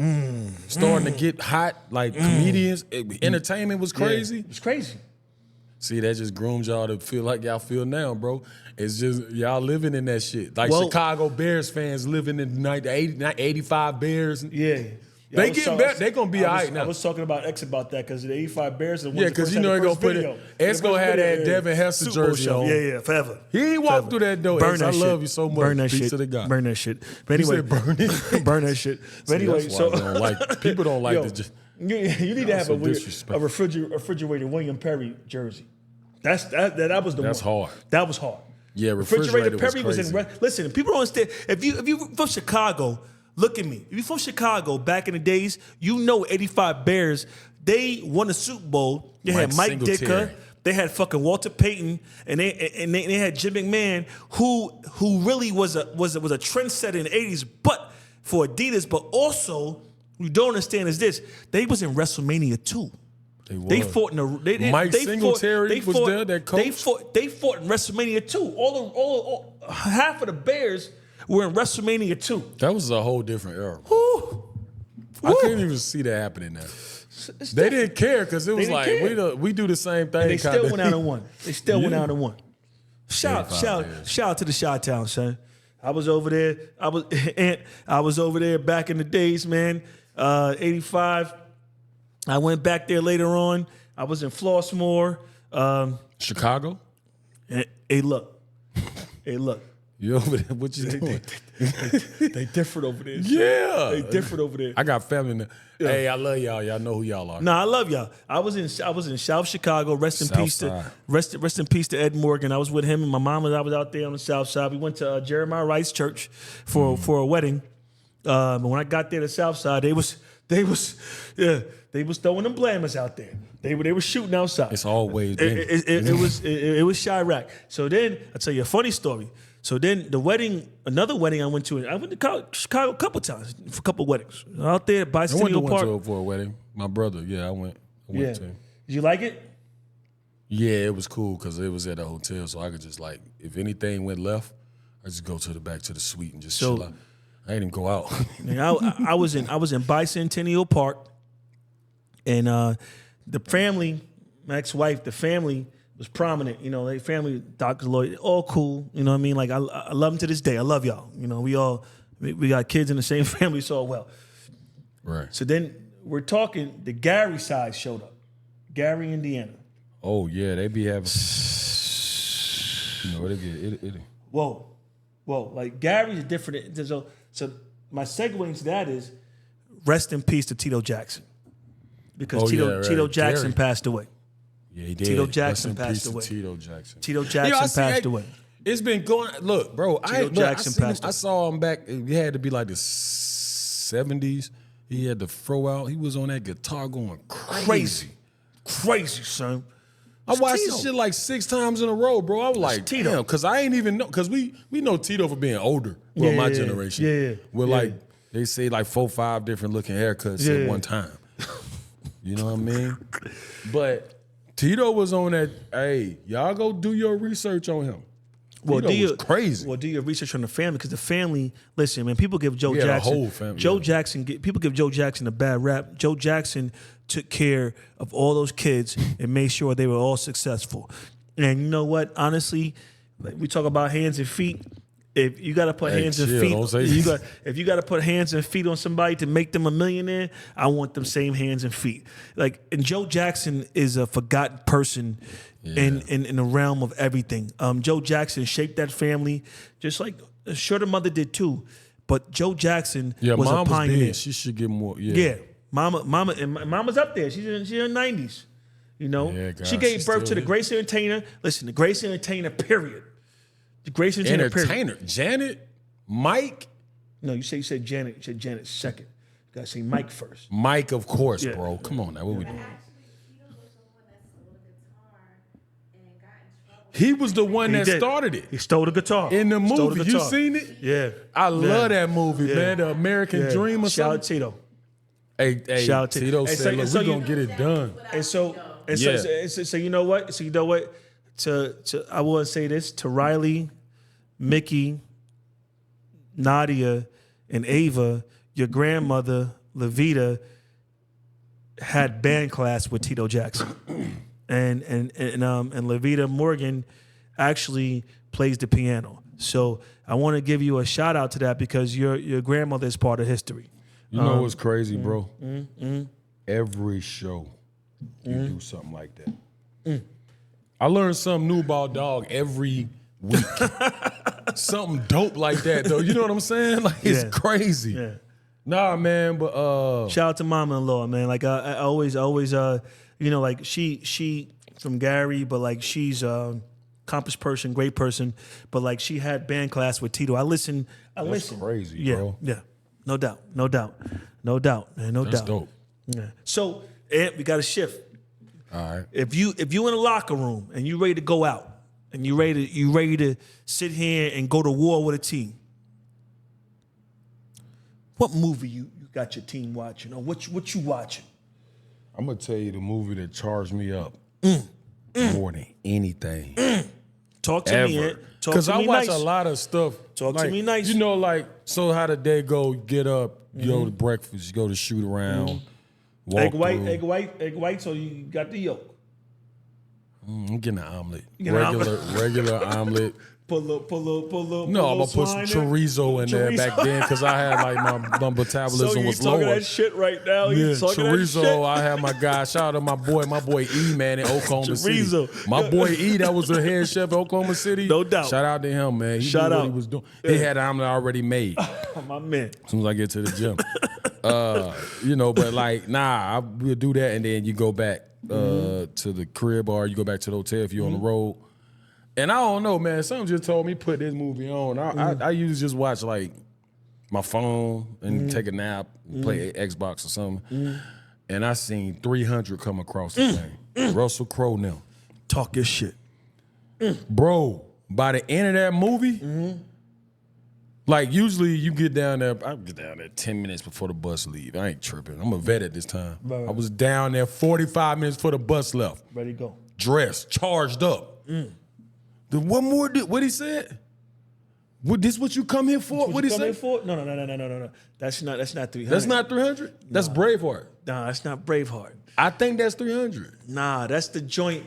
starting to get hot. Like comedians, entertainment was crazy. Yeah, it was crazy. See, that just groomed y'all to feel like y'all feel now, bro. It's just y'all living in that shit. Like Chicago Bears fans living in the 85 Bears. Yeah. They getting better. They gonna be all right now. I was talking about X about that because the 85 Bears. Yeah, because they're gonna put it. X gonna have that Devin Hester jersey on. Yeah, forever. He ain't walked through that door. Burn X, that I shit. love you so much. Burn that Peace shit. to the God. Burn that shit. But anyway, you said burn it. Burn that shit. But anyway, that's why I don't like people don't like to just. You need to have a disrespect. refrigerated William Perry jersey. That was the one. That's hard. That was hard. Yeah, refrigerator Perry was in. Listen, people don't understand. If you from Chicago, look at me. If you from Chicago back in the days, 85 Bears. They won the Super Bowl. They had Mike Ditka. They had fucking Walter Payton, and they had Jim McMahon, who really was a trendsetter in the 80s, but for Adidas. But also, you don't understand is this: they was in WrestleMania 2. They fought in the. Mike Singletary was there. That coach. They fought in WrestleMania 2. All half of the Bears were in WrestleMania 2. That was a whole different era. Woo. I couldn't even see that happening now. They didn't care because it was like we do the same thing. And they still went out and won. They still went out and won. Shout out to the Chi-Town, son. I was over there. I was over there back in the days, man. 85. I went back there later on. I was in Flossmoor. Chicago? Hey, look. You over there? What you doing? They different over there. Yeah. They different over there. I got family in there. Yeah. Hey, I love y'all. Y'all know who y'all are. Nah, I love y'all. I was in South Chicago. Rest in peace to Ed Morgan. I was with him and my mom. I was out there on the South Side. We went to Jeremiah Wright's church for a wedding. And when I got there to the South Side, they was throwing them blammers out there. They were shooting outside. It's always been. It was Chirac. So then I'll tell you a funny story. So then another wedding I went to Chicago a couple times for a couple weddings out there at Bicentennial Park. I went for a wedding. My brother, I went to. Did you like it? Yeah, it was cool because it was at a hotel, so I could just if anything went left, I just go back to the suite and just chill out. I didn't even go out. I was in Bicentennial Park, and the family, my ex-wife, the family was prominent. They family, doctors, lawyers, all cool. You know what I mean? Like I love them to this day. I love y'all. We got kids in the same family, so well. Right. So then we're talking. The Gary side showed up. Gary, Indiana. Oh yeah, they be having. They get it. Whoa. Like Gary's a different. So my segue into that is rest in peace to Tito Jackson. Because Tito Jackson passed away. Yeah, he did. Tito Jackson passed away. Tito Jackson. Passed away. It's been going. Look, bro. Jackson passed away. I saw him back. It had to be like the 70s. He had the throw out. He was on that guitar going crazy, son. I watched this shit like 6 times in a row, bro. I was like, Tito, because I ain't even know. Because we know Tito for being older. Well, my generation. Yeah. With they say 4 or 5 different looking haircuts at one time. You know what I mean? But Tito was on that. Hey, y'all go do your research on him. Tito was crazy. Well, do your research on the family because the family. Listen, man. People give Joe Jackson. The whole family. People give Joe Jackson a bad rap. Joe Jackson took care of all those kids and made sure they were all successful. And you know what? Honestly, we talk about hands and feet. If you got to put hands and feet, if you got to put hands and feet on somebody to make them a millionaire, I want them same hands and feet. And Joe Jackson is a forgotten person in the realm of everything. Joe Jackson shaped that family, just like sure the mother did too. But Joe Jackson was a pioneer. Dead. She should get more. Yeah, Mama's up there. She's in her 90s. She gave birth to the greatest entertainer. Listen, the greatest entertainer. Period. The greatest entertainer. Janet, Mike. No, you said Janet. You said Janet second. You gotta say Mike first. Mike, of course, bro. Come on now, what we doing? He was the one that started it. He stole the guitar. In the movie. You seen it? Yeah. I love that movie, man. The American Dream or something. Shout out Tito. Hey, Shout out to Tito said, look, we're going to get it done. And so you know what? So you know what? I will say this to Riley, Mickey, Nadia, and Ava. Your grandmother, Levita, had band class with Tito Jackson, and Levita Morgan actually plays the piano. So I want to give you a shout out to that because your grandmother is part of history. You know what's crazy, bro? Every show you do something like that. I learned something new about dog every week. Something dope like that, though. You know what I'm saying? Like, it's crazy. Yeah. Nah, man, but shout out to mama-in-law, man. Like I always, you know, like she from Gary, but like she's accomplished person, great person, but like she had band class with Tito. I listen. That's crazy, bro. Yeah, no doubt, man, no doubt. That's dope. Yeah. So, Ant, we got to shift. All right. If you in a locker room and you ready to go out and you ready to sit here and go to war with a team, what movie you got your team watching, or what you watching? I'm gonna tell you the movie that charged me up more than anything. Talk to me, Ant. Because I watch a lot of stuff. Talk to me nice. You know, like, so how the day go? Get up, you go to breakfast, you go to shoot around. Walk egg white. So you got the yolk. I'm getting an omelet. Regular omelet. Pull up. No, I'm gonna put some chorizo in there back then because I had like my metabolism was lower. So you talking that shit right now? Yeah, chorizo. I had my guy. Shout out to my boy E, man, in Oklahoma City. My boy E, that was the head chef in Oklahoma City. No doubt. Shout out to him, man. He knew what he was doing. He had an omelet already made. My man. As soon as I get to the gym, you know. But like, I will do that, and then you go back to the crib, or you go back to the hotel if you're on the road. And I don't know, man. Someone just told me put this movie on. I usually just watch like my phone and take a nap, play Xbox or something. And I seen 300 come across the thing. Russell Crowe now. Talk your shit. Bro, by the end of that movie, like usually you get down there, I get down there 10 minutes before the bus leave. I ain't tripping. I'm a vet at this time. Right. I was down there 45 minutes before the bus left. Ready to go. Dressed, charged up. What more did what he said? This what you come here for? What he said? No. That's not 300. That's not 300? Nah. That's Braveheart. Nah, that's not Braveheart. I think that's 300. Nah, that's the joint.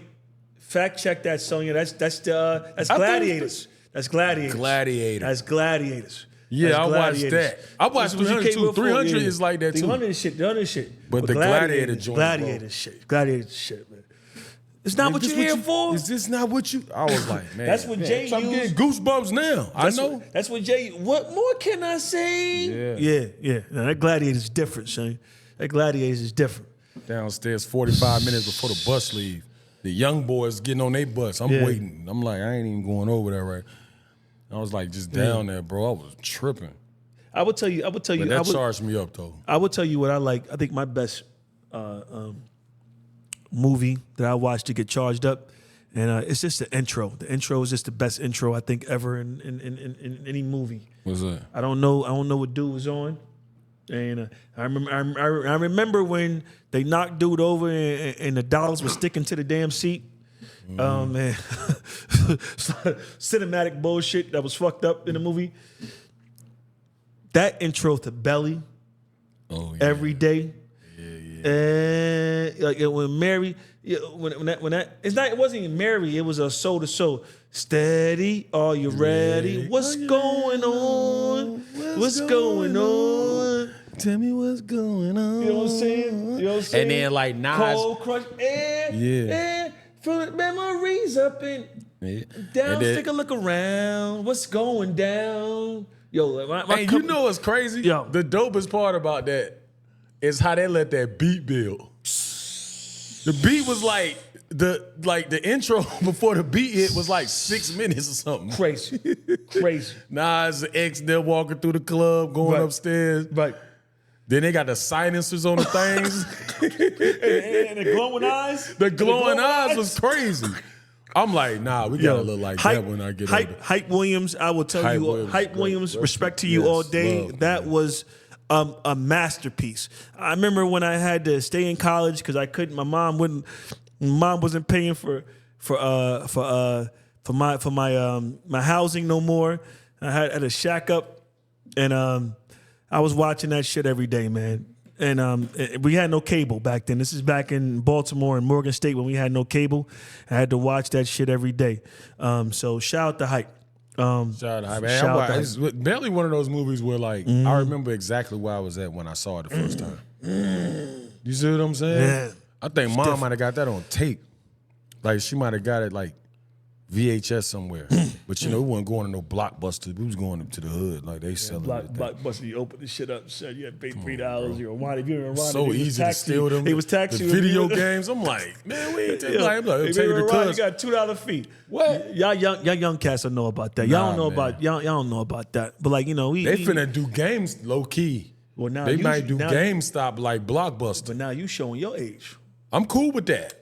Fact check that, Sonya. That's Gladiators. That's Gladiators. That's Gladiators. Yeah, that's I watched that. I watched 300 too. 300 is like that too. 300 is shit. 300 is shit. But the Gladiator joint, Gladiator shit. Gladiator shit, man. It's not what you're here for. Is this not what you? I was like, man. That's what Jay used. I'm getting goosebumps now. I know. That's what Jay. What more can I say? Yeah. Now, that Gladiator is different, son. That Gladiator is different. Downstairs, 45 minutes before the bus leave. The young boys getting on their bus. I'm waiting. I'm like, I ain't even going over there right. I was like, just down there, bro. I was tripping. I would tell you. But that charged me up though. I would tell you what I like. I think my best movie that I watched to get charged up, and it's just the intro. The intro is just the best intro I think ever in any movie. What's that? I don't know what dude was on, and I remember when they knocked dude over and the dollars were sticking to the damn seat. Oh man, cinematic bullshit that was fucked up in the movie. That intro to Belly, every day. And like when Mary, when that it wasn't even Mary, it was a soul to soul. Steady, are you ready? What's going on? What's going on? Tell me what's going on. You know what I'm saying? And then like Nas, Cold Crush, and feeling memories up and down. Take a look around. What's going down? Yo, you know what's crazy? Yo, the dopest part about that is how they let that beat build. The beat was like the intro before the beat hit was like 6 minutes or something. Crazy. Nas and X, they're walking through the club, going upstairs. Right. Then they got the silencers on the things. and the glowing eyes. The glowing eyes was crazy. I'm like, nah, we gotta look like that when I get older. Hype Williams, I will tell you, Hype Williams, respect to you all day. That was a masterpiece. I remember when I had to stay in college because I couldn't. My mom wasn't paying for my housing no more. I had to shack up, and I was watching that shit every day, man. And we had no cable back then. This is back in Baltimore and Morgan State when we had no cable. I had to watch that shit every day. So shout out to Hype. Shout out to Hype. Man, it's barely one of those movies where like I remember exactly where I was at when I saw it the first time. You see what I'm saying? Yeah. I think Mom might have got that on tape. Like she might have got it like VHS somewhere. But you know, we wasn't going to no Blockbuster. We was going to the hood. Like they selling it. Blockbuster, you open the shit up, said you had paid $3. You're a if you're so easy to steal them. It was taxi. The video games. I'm like, man, we ain't taking like, take the cuz. You got $2 fee. What? Y'all young cats don't know about that. Y'all don't know about y'all don't know about that. But like, you know, they finna do games low key. Well, now they might do GameStop like Blockbuster. But now you showing your age. I'm cool with that.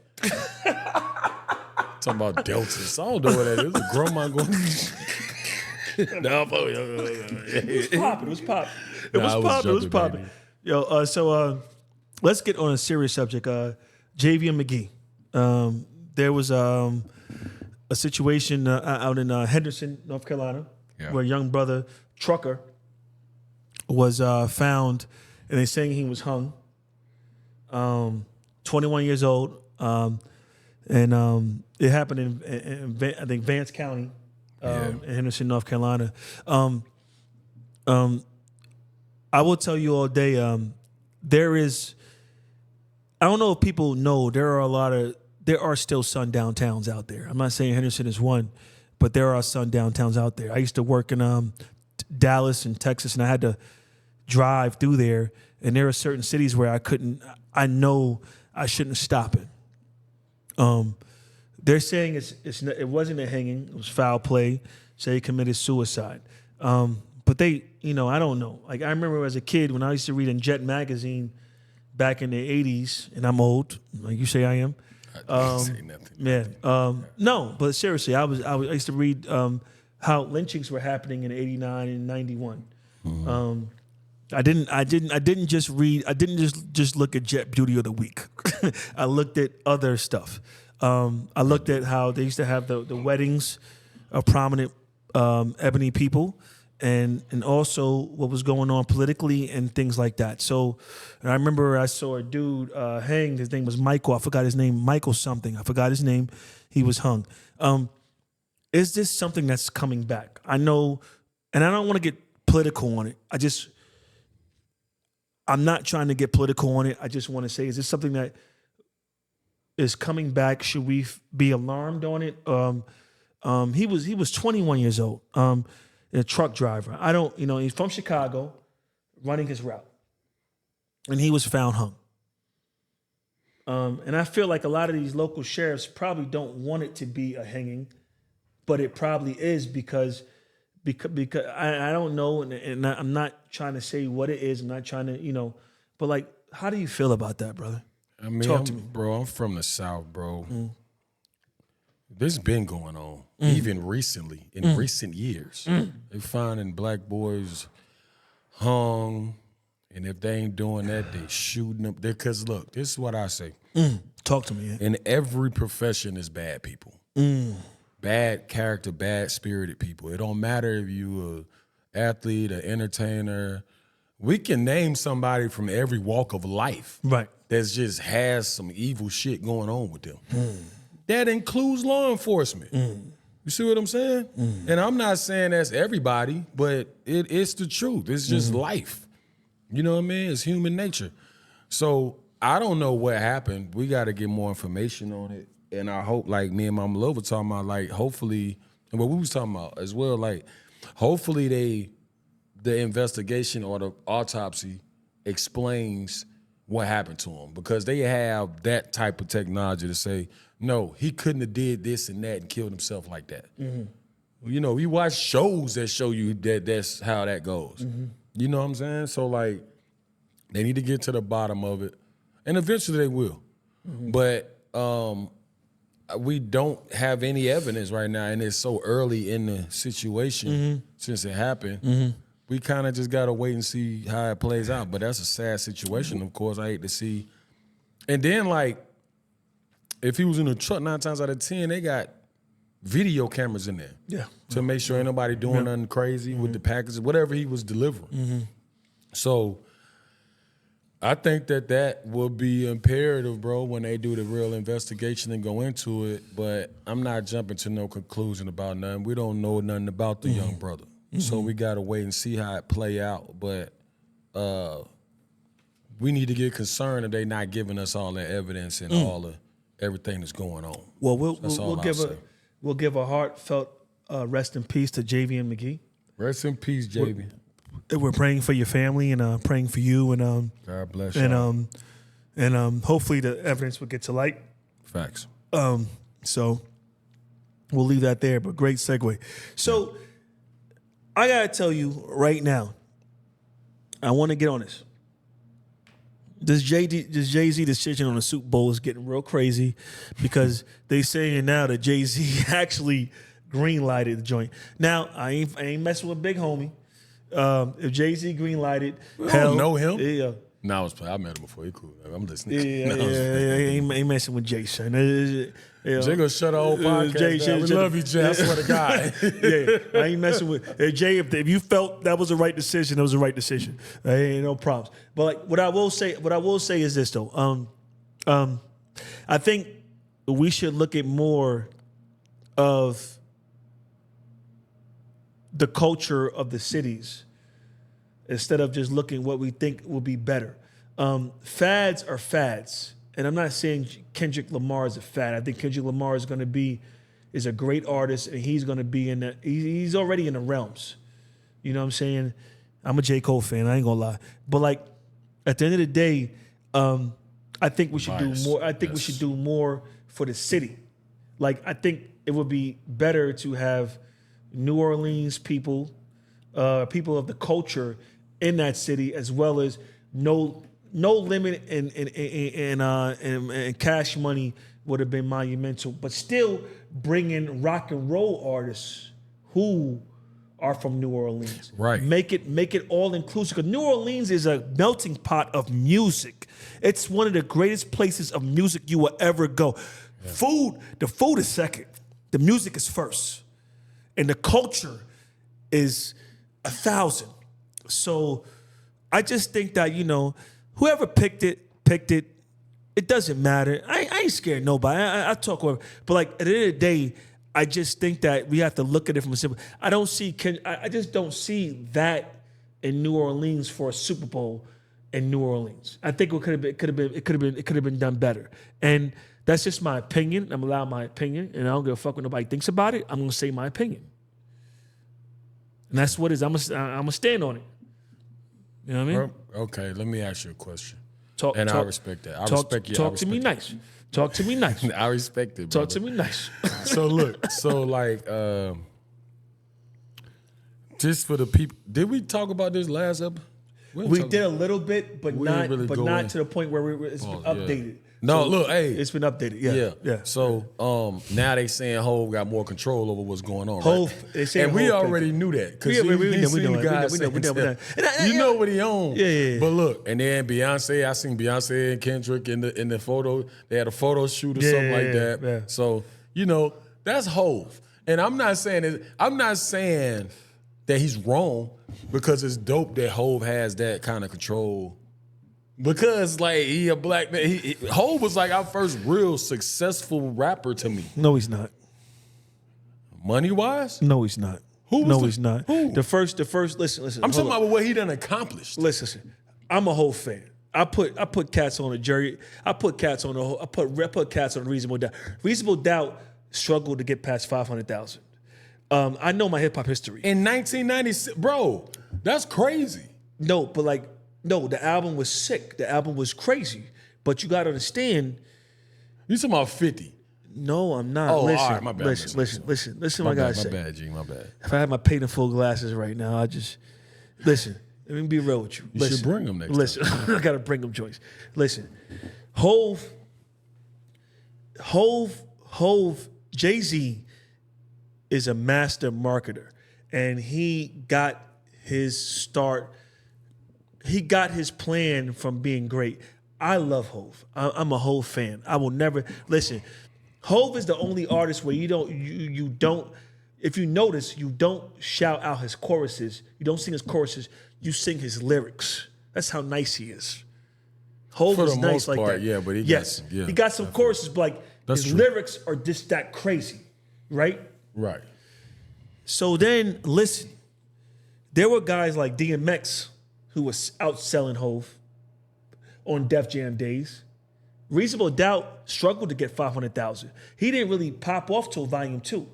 Talking about Deltas. I don't know what that is. A grown man going. It was popping. Yo, so let's get on a serious subject. JV and McGee. There was a situation out in Henderson, North Carolina, where a young brother, trucker, was found, and they're saying he was hung. 21 years old. And it happened in I think Vance County, in Henderson, North Carolina. I will tell you all day. There is, I don't know if people know, there are still sundown towns out there. I'm not saying Henderson is one, but there are sundown towns out there. I used to work in Dallas and Texas, and I had to drive through there. And there are certain cities where I know I shouldn't stop it. They're saying it wasn't a hanging; it was foul play. Say he committed suicide. But they, I don't know. Like I remember as a kid when I used to read in Jet magazine back in the '80s, and I'm old, like you say I am. I didn't say nothing. Yeah. No, but seriously, I used to read how lynchings were happening in '89 and '91. Mm-hmm. I didn't just look at Jet Beauty of the Week. I looked at other stuff. I looked at how they used to have the weddings of prominent ebony people, and also what was going on politically and things like that. So, and I remember I saw a dude hanged. His name was Michael. I forgot his name. Michael something. I forgot his name. He was hung. Is this something that's coming back? I know, and I don't want to get political on it. I'm not trying to get political on it. I just want to say, is this something that is coming back? Should we be alarmed on it? He was 21 years old, a truck driver. He's from Chicago, running his route, and he was found hung. And I feel like a lot of these local sheriffs probably don't want it to be a hanging, but it probably is because I don't know, and I'm not trying to say what it is. I'm not trying to, but like, how do you feel about that, brother? I mean, Talk to me. Bro, I'm from the South, bro. This been going on, even recently, in recent years. They finding black boys hung, and if they ain't doing that, they shooting them. Because look, this is what I say. Talk to me. Yeah. In every profession is bad people. Bad character, bad spirited people. It don't matter if you a athlete, an entertainer. We can name somebody from every walk of life, right, that just has some evil shit going on with them. That includes law enforcement. You see what I'm saying? And I'm not saying that's everybody, but it's the truth. It's just life. You know what I mean? It's human nature. So I don't know what happened. We got to get more information on it. And I hope, like me and Mama Love were talking about, like hopefully, and what we was talking about as well, like hopefully the investigation or the autopsy explains what happened to him, because they have that type of technology to say, no, he couldn't have did this and that and killed himself like that. We watch shows that show you that that's how that goes. You know what I'm saying? So like, they need to get to the bottom of it, and eventually they will. But we don't have any evidence right now, and it's so early in the situation since it happened. We kind of just got to wait and see how it plays out. But that's a sad situation, of course. I hate to see. And then, like, if he was in a truck 9 times out of 10, they got video cameras in there. Yeah. To make sure ain't nobody doing nothing crazy with the packages, whatever he was delivering. So I think that will be imperative, bro, when they do the real investigation and go into it. But I'm not jumping to no conclusion about nothing. We don't know nothing about the young brother. So we got to wait and see how it play out. But we need to get concerned that they not giving us all the evidence and all the everything that's going on. Well, we'll give a heartfelt rest in peace to JV McGee. Rest in peace, JV. We're praying for your family and praying for you and God bless you. And hopefully the evidence will get to light. Facts. So we'll leave that there. But great segue. So I gotta tell you right now, I want to get on this. This Jay-Z decision on the Super Bowl is getting real crazy because they saying now that Jay-Z actually green-lighted the joint. Now, I ain't messing with big homie. If Jay-Z green-lighted, I don't know him. Yeah. No, I met him before. He cool. I'm listening. Yeah, ain't messing with Jay, son. Jay gonna shut our whole podcast down. We love you, Jay. I swear to God. I ain't messing with Jay. If you felt that was the right decision, it was the right decision. Ain't no problems. But like, what I will say is this though. I think we should look at more of the culture of the cities instead of just looking what we think will be better. Fads are fads. And I'm not saying Kendrick Lamar is a fad. I think Kendrick Lamar is a great artist, and he's going to be in that. He's already in the realms. You know what I'm saying? I'm a J. Cole fan. I ain't gonna lie. But like, at the end of the day, I think we should do more. I think we should do more for the city. Like, I think it would be better to have New Orleans people, people of the culture in that city, as well as no limit and cash money would have been monumental, but still bring in rock and roll artists who are from New Orleans. Right. Make it all inclusive. Because New Orleans is a melting pot of music. It's one of the greatest places of music you will ever go. Yeah. The food is second. The music is first. And the culture is 1,000. So I just think that, whoever picked it. It doesn't matter. I ain't scared of nobody. I talk whatever. But like, at the end of the day, I just think that we have to look at it from a simple. I just don't see that in New Orleans for a Super Bowl in New Orleans. I think it could have been done better. And that's just my opinion. I'm allowed my opinion, and I don't give a fuck what nobody thinks about it. I'm gonna say my opinion, and that's what it is. I'm gonna stand on it. You know what I mean? Okay, let me ask you a question. I respect that. I respect you. Talk to me nice. Talk to me nice. I respect it, brother. Talk to me nice. So look, just for the people, did we talk about this last episode? We did a little bit, but not to the point where it's been updated. Yeah. No, so look, hey. It's been updated, yeah. So now they saying Hov got more control over what's going on, Hov, right? And we already knew that. Because we know. You know what he owned. Yeah. But look, and then Beyonce, I seen Beyonce and Kendrick in the photo. They had a photo shoot or something like that. Yeah. So, that's Hov. And I'm not saying that he's wrong, because it's dope that Hov has that kind of control. Because he a black man. Hov was like our first real successful rapper to me. No, he's not. Money wise? No, he's not. He's not. Who? The first. Listen. I'm talking about what he done accomplished. Listen. I'm a Hov fan. I put cats on a jury. I put cats on Reasonable Doubt. Reasonable Doubt struggled to get past 500,000. I know my hip hop history. In 1996, bro, that's crazy. No, but the album was sick. The album was crazy. But you got to understand. You talking about 50? No, I'm not. Oh, listen, all right, my bad. Listen what I got to say. My bad, G, my bad. If I had my paid in full glasses right now, I just... Listen, let me be real with you. You should bring them next time. I got to bring them joints. Listen, Hov Jay-Z is a master marketer, and he got his start. He got his plan from being great. I love Hov. I'm a Hov fan. I will never listen. Hov is the only artist where you don't. If you notice, you don't shout out his choruses. You don't sing his choruses. You sing his lyrics. That's how nice he is. Hov is nice like that. Yeah, but he got some choruses, but like his lyrics are just that crazy, right? Right. So then, listen, there were guys like DMX who was outselling Hov on Def Jam days. Reasonable Doubt struggled to get 500,000. He didn't really pop off till Volume 2.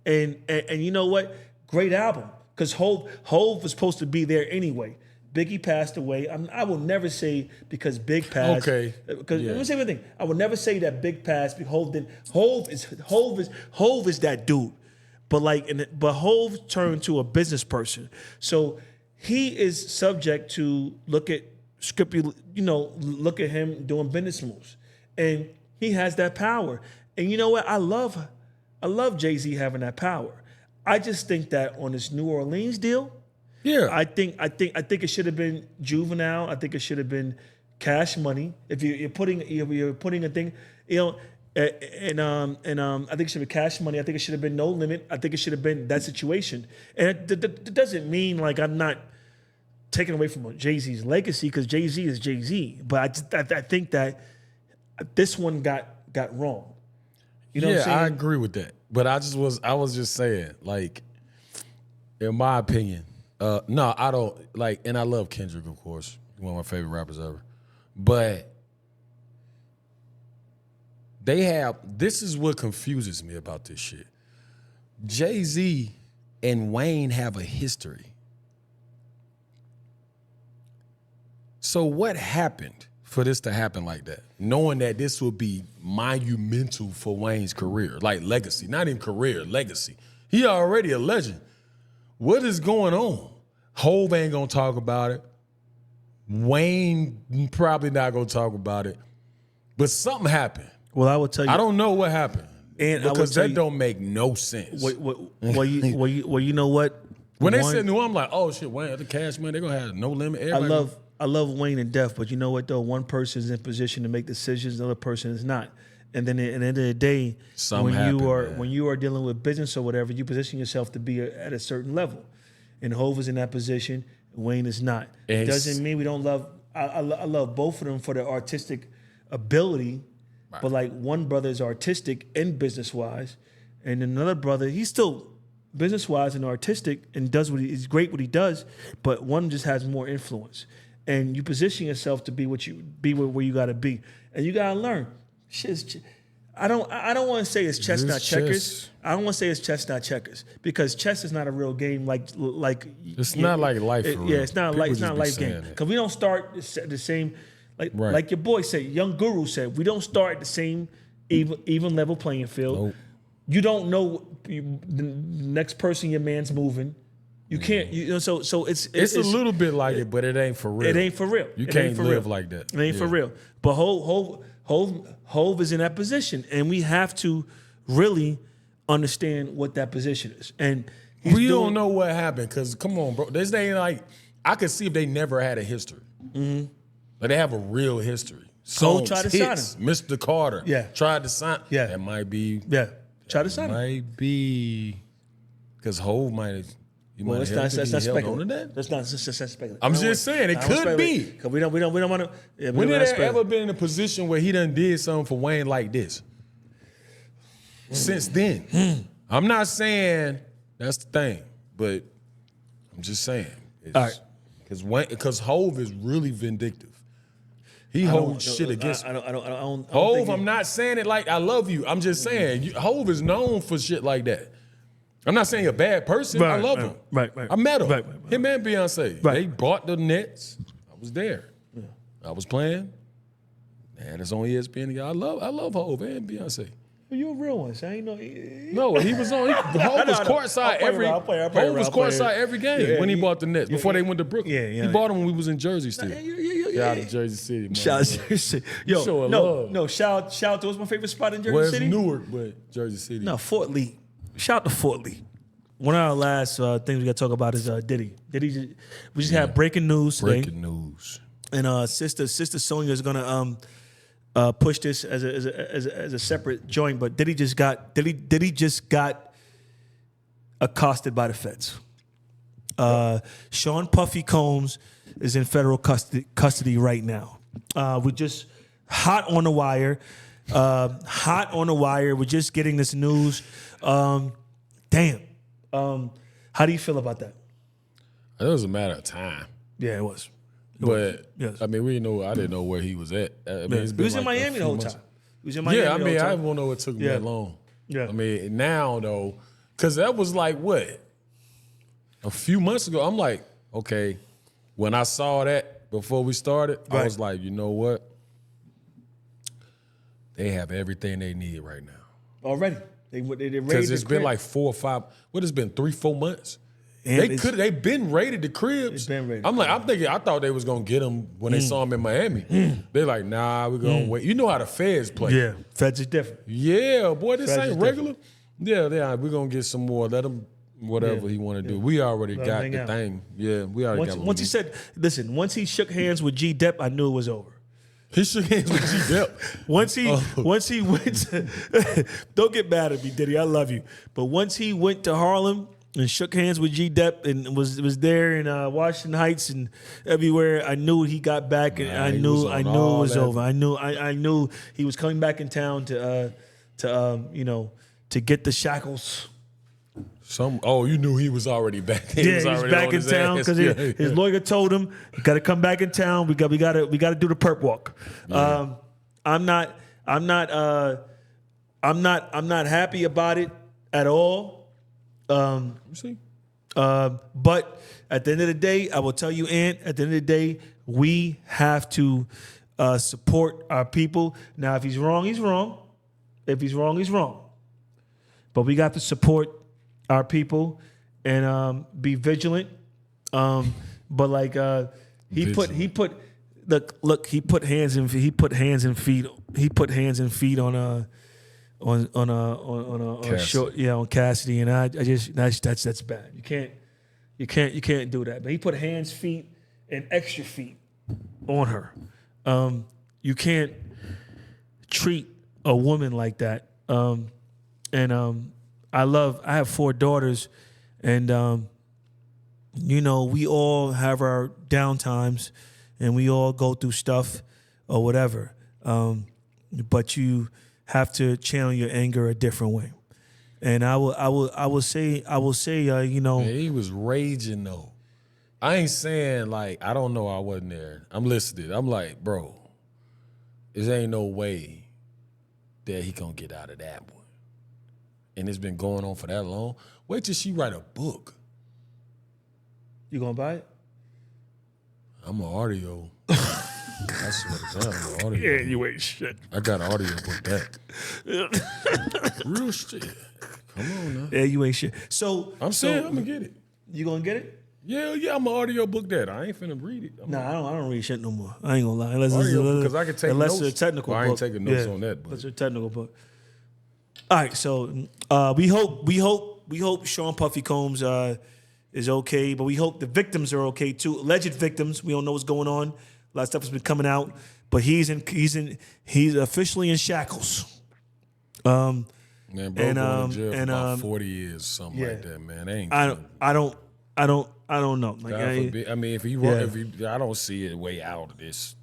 And you know what? Great album. Because Hov was supposed to be there anyway. Biggie passed away. I will never say because Big passed. Okay. Because let me say one thing. I will never say that Big passed because Hov is that dude. But Hov turned to a business person. So he is subject to look at him doing business moves. And he has that power. And you know what? I love Jay-Z having that power. I just think that on this New Orleans deal, I think it should have been Juvenile. I think it should have been Cash Money. If you're putting a thing, I think it should be Cash Money. I think it should have been No Limit. I think it should have been that situation. And it doesn't mean like I'm not taking away from Jay-Z's legacy because Jay-Z is Jay-Z. But I think that this one got wrong. You know what I'm saying? I agree with that. But I was just saying, like, in my opinion, no, I don't like, and I love Kendrick, of course, one of my favorite rappers ever. But this is what confuses me about this shit. Jay-Z and Wayne have a history. So what happened for this to happen like that? Knowing that this would be monumental for Wayne's career, like legacy, not even career, legacy. He already a legend. What is going on? Hov ain't gonna talk about it. Wayne probably not gonna talk about it. But something happened. Well, I will tell you. I don't know what happened. And because that don't make no sense. Well, you know what? When they said New, I'm like, oh shit, Wayne, the Cash Money, they're gonna have No Limit. I love Wayne and Def, but you know what though? One person is in position to make decisions, the other person is not. And then at the end of the day, when you are dealing with business or whatever, you position yourself to be at a certain level. And Hov is in that position, Wayne is not. It doesn't mean we don't love. I love both of them for their artistic ability, right. But like one brother is artistic and business wise, and another brother he's still business wise and artistic and does he's great what he does, but one just has more influence. And you position yourself to be where you got to be, and you got to learn. I don't want to say it's chess not checkers. I don't want to say it's chess not checkers because chess is not a real game. Like it's not like life. It's not a life game because we don't start the same. Like your boy said, Young Guru said, we don't start the same even level playing field. Nope. You don't know the next person your man's moving. You can't, so it's a little bit like it, but it ain't for real. It ain't for real. You can't live like that. It ain't for real. But Hov is in that position, and we have to really understand what that position is. And we don't know what happened because, come on, bro. This ain't like, I could see if they never had a history. Mm-hmm. But they have a real history. So try to sign him. Mr. Carter. Yeah. Tried to sign. Yeah. That might be. Yeah. Try to sign him. Might be because Hov might have. That's not speculative. That's not speculative. I'm just saying it could be. Because we don't want to. Yeah, when did there ever been in a position where he done did something for Wayne like this? Since then, I'm not saying that's the thing, but I'm just saying. All right. Because Hov is really vindictive. He holds shit against. Hov, I'm not saying it like I love you. I'm just saying Hov is known for shit like that. I'm not saying you're a bad person. I love him. Right. I met him. Him and Beyonce. They bought the Nets. I was there. Yeah. I was playing. Man, it's on ESPN. I love Hov and Beyonce. You a real one, so I ain't know. No, he was on. Hov was courtside every game when he bought the Nets before they went to Brooklyn. Yeah. He bought them when we was in Jersey still. Shout out to Jersey City, man. Shout out to Jersey City. Yo, showing no, love. no. Shout out to what's my favorite spot in Jersey Well, it's City? Newark, but Jersey City. No, Fort Lee. Shout out to Fort Lee. One of our last things we got to talk about is Diddy. We just had breaking news today. Breaking news. And sister Sonia is gonna push this as a separate joint. But Diddy just got accosted by the feds. Sean Puffy Combs is in federal custody right now. We're just hot on the wire. We're just getting this news. Damn. How do you feel about that? It was a matter of time. Yeah, it was. But yes. I mean, I didn't know where he was at. I mean, Yeah. it's He been was in like Miami a the whole few time. months. He was in Miami. Yeah, I the mean, whole I time. don't know it took me Yeah. that long. Yeah. I mean, now though, because that was like what? A few months ago. I'm like, okay, when I saw that before we started, I was like, you know what? They have everything they need right now. Already. They're ready. Because it's been like 4 or 5, what has been 3-4 months? They've been raided the cribs. They've been raided. I thought they was gonna get him when they saw him in Miami. They're like, nah, we're gonna wait. You know how the feds play. Yeah, feds is different. Yeah, boy, this Feds is ain't regular. Yeah, we're gonna get some more. Let him whatever he want to do. We already got hang the out. thing. Yeah, we already got. Once he said, listen, once he shook hands with G Dep, I knew it was over. he shook hands with G Dep. Once he went to, don't get mad at me, Diddy. I love you. But once he went to Harlem and shook hands with G Dep and was there in Washington Heights and everywhere, I knew he got back and I knew it was over. I knew he was coming back in town to get the shackles. You knew he was already back. He was back in town because his lawyer told him, "You got to come back in town. We got to do the perp walk." Yeah. I'm not happy about it at all. But at the end of the day, I will tell you, Ant, at the end of the day, we have to support our people. Now, if he's wrong, he's wrong. If he's wrong, he's wrong. But we got to support our people and be vigilant. But like he put hands and feet on a short, on Cassidy, and I just that's bad. You can't do that. But he put hands, feet, and extra feet on her. You can't treat a woman like that. I have 4 daughters, and we all have our down times, and we all go through stuff or whatever. But you have to channel your anger a different way. And I will say, Man, he was raging though. I ain't saying like I don't know. I wasn't there. I'm listening. I'm like, bro, there ain't no way that he gonna get out of that one. And it's been going on for that long. Wait till she write a book. You gonna buy it? I'm an audio. I swear to God, I'm an audio. Yeah, you ain't shit. I got an audio book that. Real shit. Come on now. Yeah, you ain't shit. So I'm saying I'm gonna get it. You gonna get it? Yeah, I'm an audio book that. I ain't finna read it. I don't read shit no more. I ain't gonna lie. Because I can take notes. Unless it's a technical book. I ain't taking notes on that. But it's a technical book. All right, so we hope Sean Puffy Combs is okay, but we hope the victims are okay too. Alleged victims, we don't know what's going on. A lot of stuff has been coming out, but he's officially in shackles. Man, bro, going to jail for about 40 years, something like that, man. They ain't I don't know. Like, I mean, if he, I don't see a way out of this.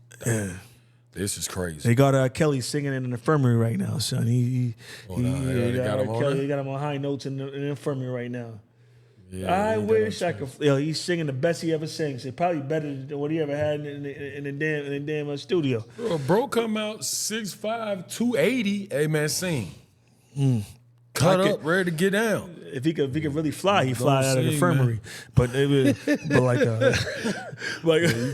This is crazy. They got Kelly singing in an infirmary right now, son. He got him on Kelly. They got him on high notes in the infirmary right now. Yeah, I wish I could. He's singing the best he ever sings. It's probably better than what he ever had in the damn studio. Bro, come out 6'5", 280. Hey man, sing. Cut up, ready to get down. If he could really fly, he'd fly out of the infirmary. Man. You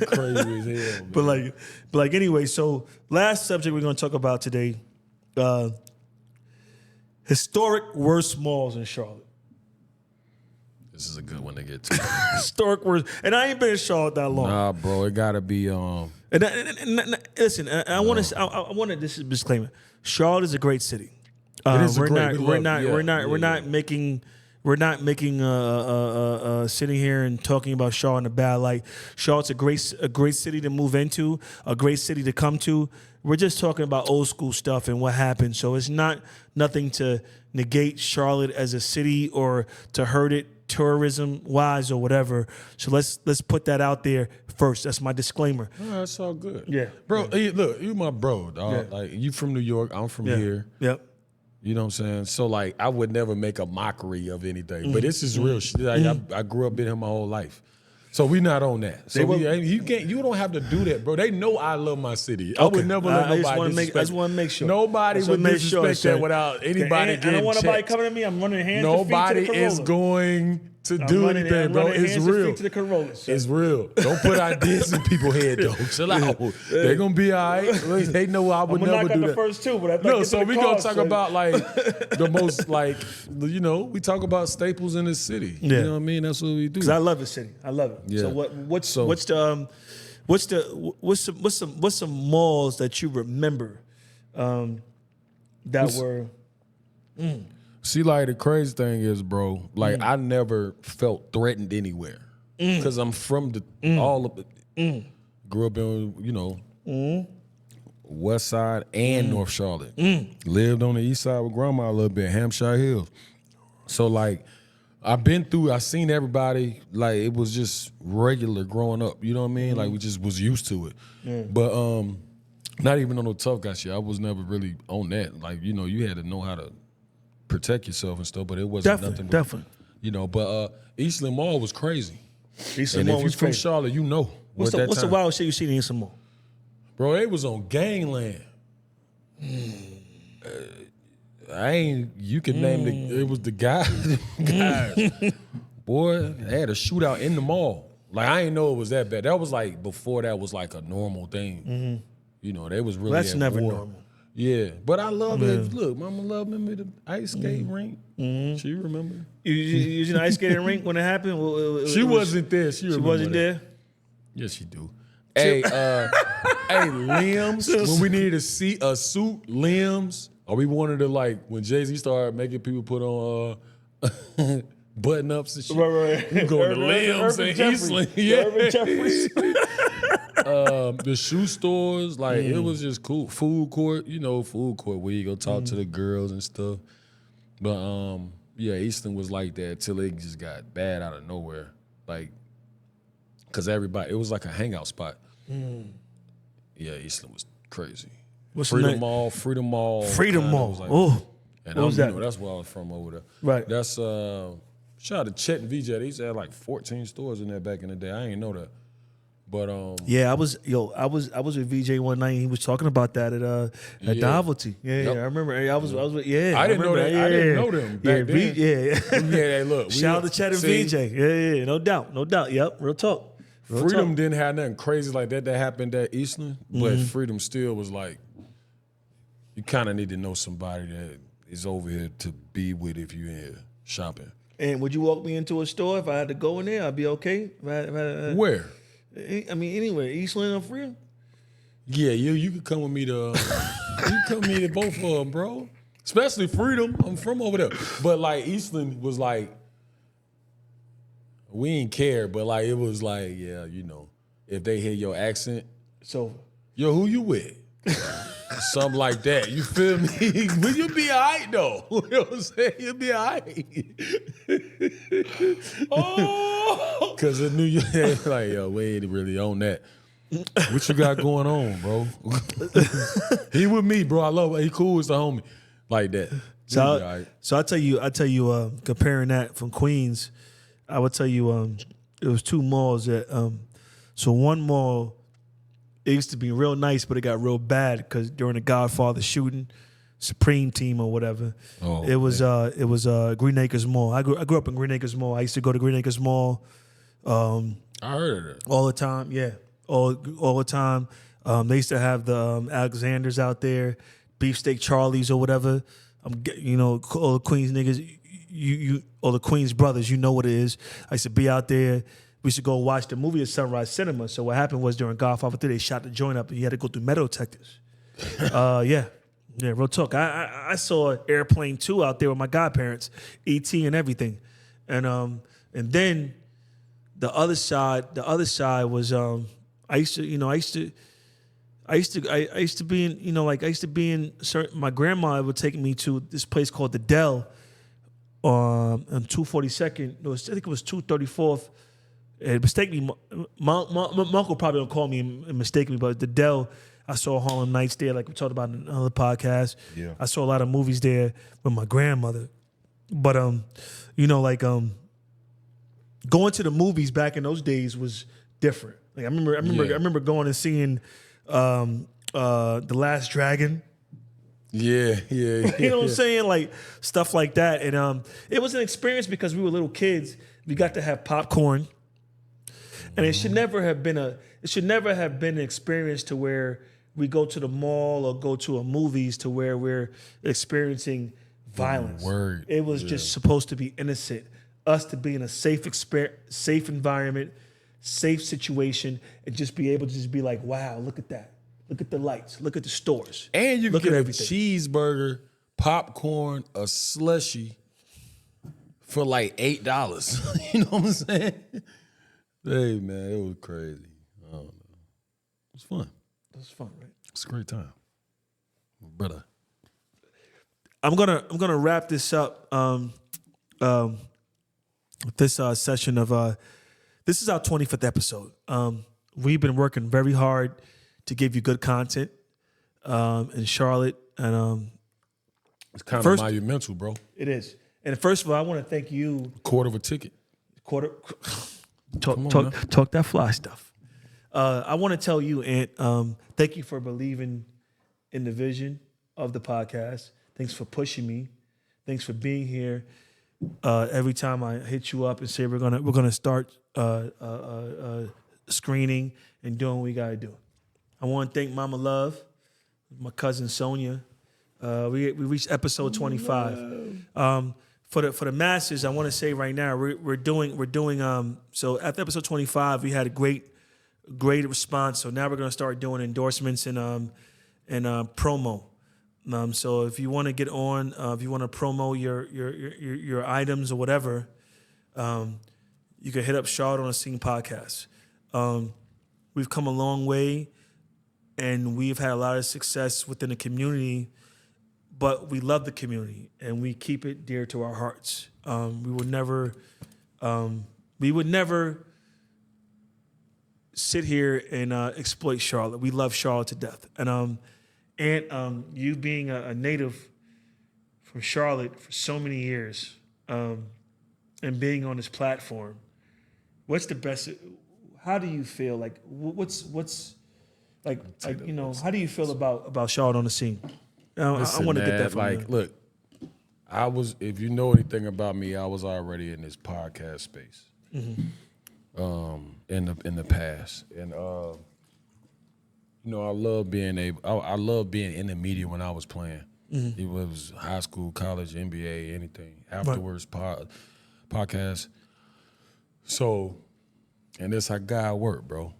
crazy as hell. Man. But like anyway. So last subject we're going to talk about today: historic worst malls in Charlotte. This is a good one to get to. Historic worst, and I ain't been in Charlotte that long. Nah, bro, it gotta be Listen, I want to. This is a disclaimer. Charlotte is a great city. We're not making sitting here and talking about Charlotte in a bad light. Charlotte's a great city to move into, a great city to come to. We're just talking about old school stuff and what happened. So it's nothing to negate Charlotte as a city or to hurt it tourism wise or whatever. So let's put that out there first. That's my disclaimer. That's all good. Yeah, bro. Hey, look, you my bro, dog. Yeah. Like you from New York, I'm from here. Yep. You know what I'm saying? So like, I would never make a mockery of anything, but this is real shit. Like, I grew up in here my whole life. So we not on that. So you don't have to do that, bro. They know I love my city. Okay. I would never let nobody disrespect. I just want to make sure. Nobody would disrespect that without anybody getting checked. I don't want nobody coming at me. I'm running hands Nobody to feet to the is going to do anything, bro. It's real. To the Corolla, it's real. Don't put ideas in people's head, though. Chill out. They're going to be all right. They know I would never do that. The first two, but so we going to talk about, like, the most, like, you know, we talk about staples in the city. You know what I mean? That's what we do. Because I love the city. I love it. Yeah. So what's some malls that you remember that were... See, like, the crazy thing is, bro, like, I never felt threatened anywhere. Because I'm from all of it. Grew up in, you know, West Side and North Charlotte. Lived on the East Side with grandma a little bit, Hampshire Hills. So, like, I seen everybody, like, it was just regular growing up. You know what I mean? Like, we just was used to it. But not even on no tough guy shit. I was never really on that. Like, you know, you had to know how to protect yourself and stuff, but it wasn't nothing. Definitely. You know, but Eastland Mall was crazy. Eastland Mall was crazy. If you're from Charlotte, you know. What's the wild shit you seen in Eastland Mall? Bro, it was on Gangland. You can name it was the guys. Boy, they had a shootout in the mall. Like, I didn't know it was that bad. That was like, before that was like a normal thing. You know, they was really that's never normal. Yeah, but I love it. Look, mama loved me the ice skating rink. She remember. You was in the ice skating rink when it happened? She wasn't there. She wasn't there? Yes, she do. Hey, limbs. When we needed a suit, limbs. Or we wanted to, like, when Jay-Z started making people put on button ups and shit. Right. We go to limbs and Eastland. Urban Jeffries. The shoe stores, like, it was just cool. Food court, you know, where you go talk to the girls and stuff. But yeah, Eastland was like that till it just got bad out of nowhere. Like, cause everybody, it was like a hangout spot. Yeah, Eastland was crazy. Freedom Mall. Like, oh, and what was that? Know, that's where I was from over there. Right. That's shout out to Chet and VJ. They used to have like 14 stores in there back in the day. I didn't know that. But yeah, I was with VJ one night. And he was talking about that at Novelty. Yeah, I remember. I was with, I didn't know that. I didn't know them back then. Yeah. Look, shout out to Chet and VJ. Yeah, no doubt. Yep, real talk. Freedom didn't have nothing crazy like that happened at Eastland, but Freedom still was like, you kind of need to know somebody that is over here to be with if you're in here shopping. And would you walk me into a store if I had to go in there? I'd be okay. Where? I mean, anywhere, Eastland or Freedom. Yeah, you could come with me to. You come with me to both of them, bro. Especially Freedom. I'm from over there, but like Eastland was like, we ain't care, but like it was like, yeah, you know, if they hear your accent, so yo, who you with? Something like that. You feel me? Will you be all right, though? You know what I'm saying? You'll be all right. Oh! Because in New York, like, yo, we ain't really on that. What you got going on, bro? He with me, bro. I love him. He cool as a homie. Like that. So I tell you, comparing that from Queens, I would tell you, it was two malls that, so one mall, it used to be real nice, but it got real bad because during the Godfather shooting, Supreme Team or whatever, it was Green Acres Mall. I grew up in Green Acres Mall. I used to go to Green Acres Mall. I heard of it all the time. Yeah, all the time. They used to have the Alexanders out there, Beefsteak Charlies or whatever. You know, all the Queens niggas. You all the Queens brothers. You know what it is. I used to be out there. We we used to go watch the movie at Sunrise Cinema. So what happened was during Godfather 3, they shot the joint up, and you had to go through metal detectors. Yeah, real talk. I saw Airplane 2 out there with my godparents, E.T. and everything, and then the other side was I used to be in certain. My grandma would take me to this place called the Dell on 242nd. I think it was 234th. And mistake me. My uncle probably don't call me and mistake me, but the Dell. I saw Harlem Nights there, like we talked about in another podcast. Yeah. I saw a lot of movies there with my grandmother. But going to the movies back in those days was different. Like I remember going and seeing The Last Dragon. Yeah. You know what I'm saying? Like stuff like that. And it was an experience because we were little kids. We got to have popcorn. And it should never have been an experience to where we go to the mall or go to a movies to where we're experiencing violence. It was just supposed to be innocent. Us to be in a safe environment, safe situation, and just be able to just be like, wow, look at that. Look at the lights. Look at the stores. And you look get at a everything. cheeseburger, popcorn, a slushie for like $8. You know what I'm saying? Hey, man, it was crazy. I don't know. It was fun. It was fun, right? It's a great time. Brother. I'm gonna wrap this up. This session of this is our 25th episode. We've been working very hard to give you good content in Charlotte, and it's kind of monumental, bro. It is. And first of all, I want to thank you. Quarter of a ticket. Talk that fly stuff. I want to tell you, Ant, thank you for believing in the vision of the podcast. Thanks for pushing me. Thanks for being here. Every time I hit you up and say we're gonna start screening and doing what we gotta do. I want to thank Mama Love, my cousin Sonia. We reached episode 25. For the masses, I want to say right now we're doing so after episode 25 we had a great response. So now we're gonna start doing endorsements and promo. So if you want to get on, if you want to promo your items or whatever, you can hit up Charlotte on the Scene podcast. We've come a long way, and we've had a lot of success within the community. But we love the community, and we keep it dear to our hearts. We would never sit here and exploit Charlotte. We love Charlotte to death, and you being a native from Charlotte for so many years, and being on this platform, what's the best? How do you feel? Like what's like how do you feel about Charlotte on the Scene? Listen, I want to get man, that from you. Look, if you know anything about me, I was already in this podcast space, in the past, and I love being I love being in the media when I was playing. It was high school, college, NBA, anything. Afterwards, podcast. So, and that's how God worked, bro.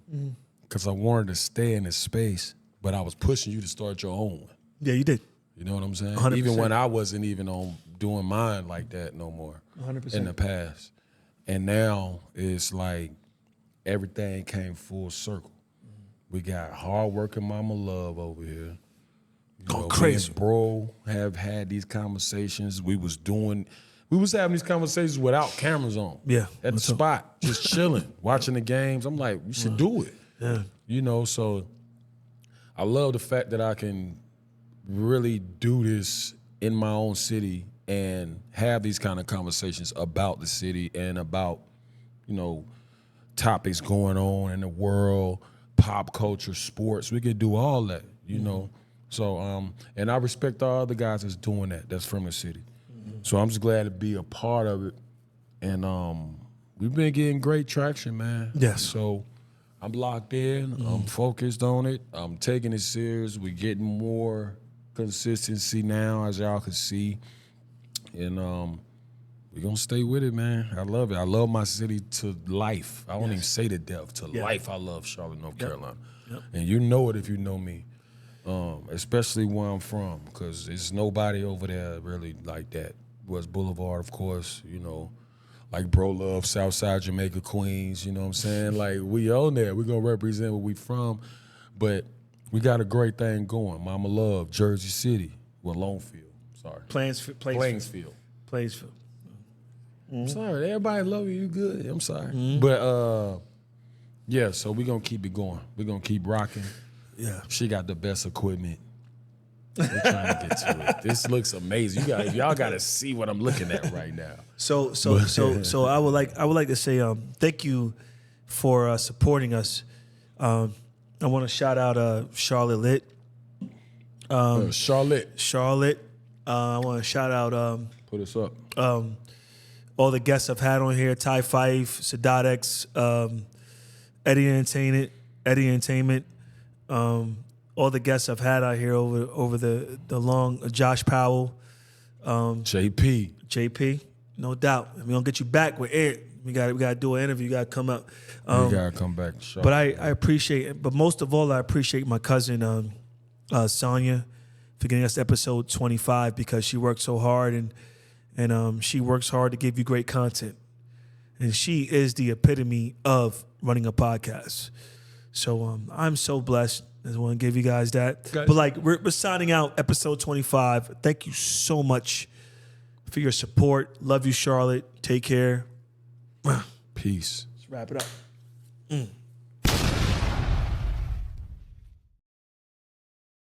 Because I wanted to stay in this space, but I was pushing you to start your own one. Yeah, you did. You know what I'm saying? 100%. Even when I wasn't even on doing mine like that no more. 100%. In the past. And now it's like everything came full circle. We got hardworking Mama Love over here. Crazy. Me and bro have had these conversations. We was having these conversations without cameras on. Yeah. At the spot, just chilling, watching the games. I'm like, we should do it. Yeah. So I love the fact that I can really do this in my own city and have these kind of conversations about the city and about, topics going on in the world, pop culture, sports. We could do all that, So, and I respect all the guys that's doing that's from the city. So I'm just glad to be a part of it. And we've been getting great traction, man. Yes. So I'm locked in. I'm focused on it. I'm taking it serious. We're getting more consistency now, as y'all can see. And We're going to stay with it, man. I love it. I love my city to life. I won't even say to death. To life, I love Charlotte, North Carolina. Yep. And you know it if you know me, especially where I'm from, because there's nobody over there really like that. West Boulevard, of course, you know, like Bro Love, Southside Jamaica, Queens, you know what I'm saying? Like, we own that. We're going to represent where we from. But we got a great thing going. Mama Love, Jersey City, well, Longfield. Sorry. Plainsfield. I'm sorry. Everybody love you. You good. I'm sorry. Mm-hmm. But, yeah, so we're going to keep it going. We're going to keep rocking. Yeah. She got the best equipment. We're trying to get to it. This looks amazing. Y'all got to see what I'm looking at right now. So I would like to say thank you for supporting us. I want to shout out Charlotte Lit. Charlotte. I want to shout out. Put us up. All the guests I've had on here: Ty Fife, Sadat X, Eddie Entertainment. All the guests I've had out here over the long Josh Powell, JP, no doubt. We're gonna get you back with Ed. We got to do an interview. You got to come up. You got to come back. Sure. But I appreciate it. But most of all, I appreciate my cousin Sonia for getting us to episode 25 because she worked so hard and she works hard to give you great content. And she is the epitome of running a podcast. So I'm so blessed. I just want to give you guys that. But like we're signing out episode 25. Thank you so much for your support. Love you, Charlotte. Take care. Peace. Let's wrap it up.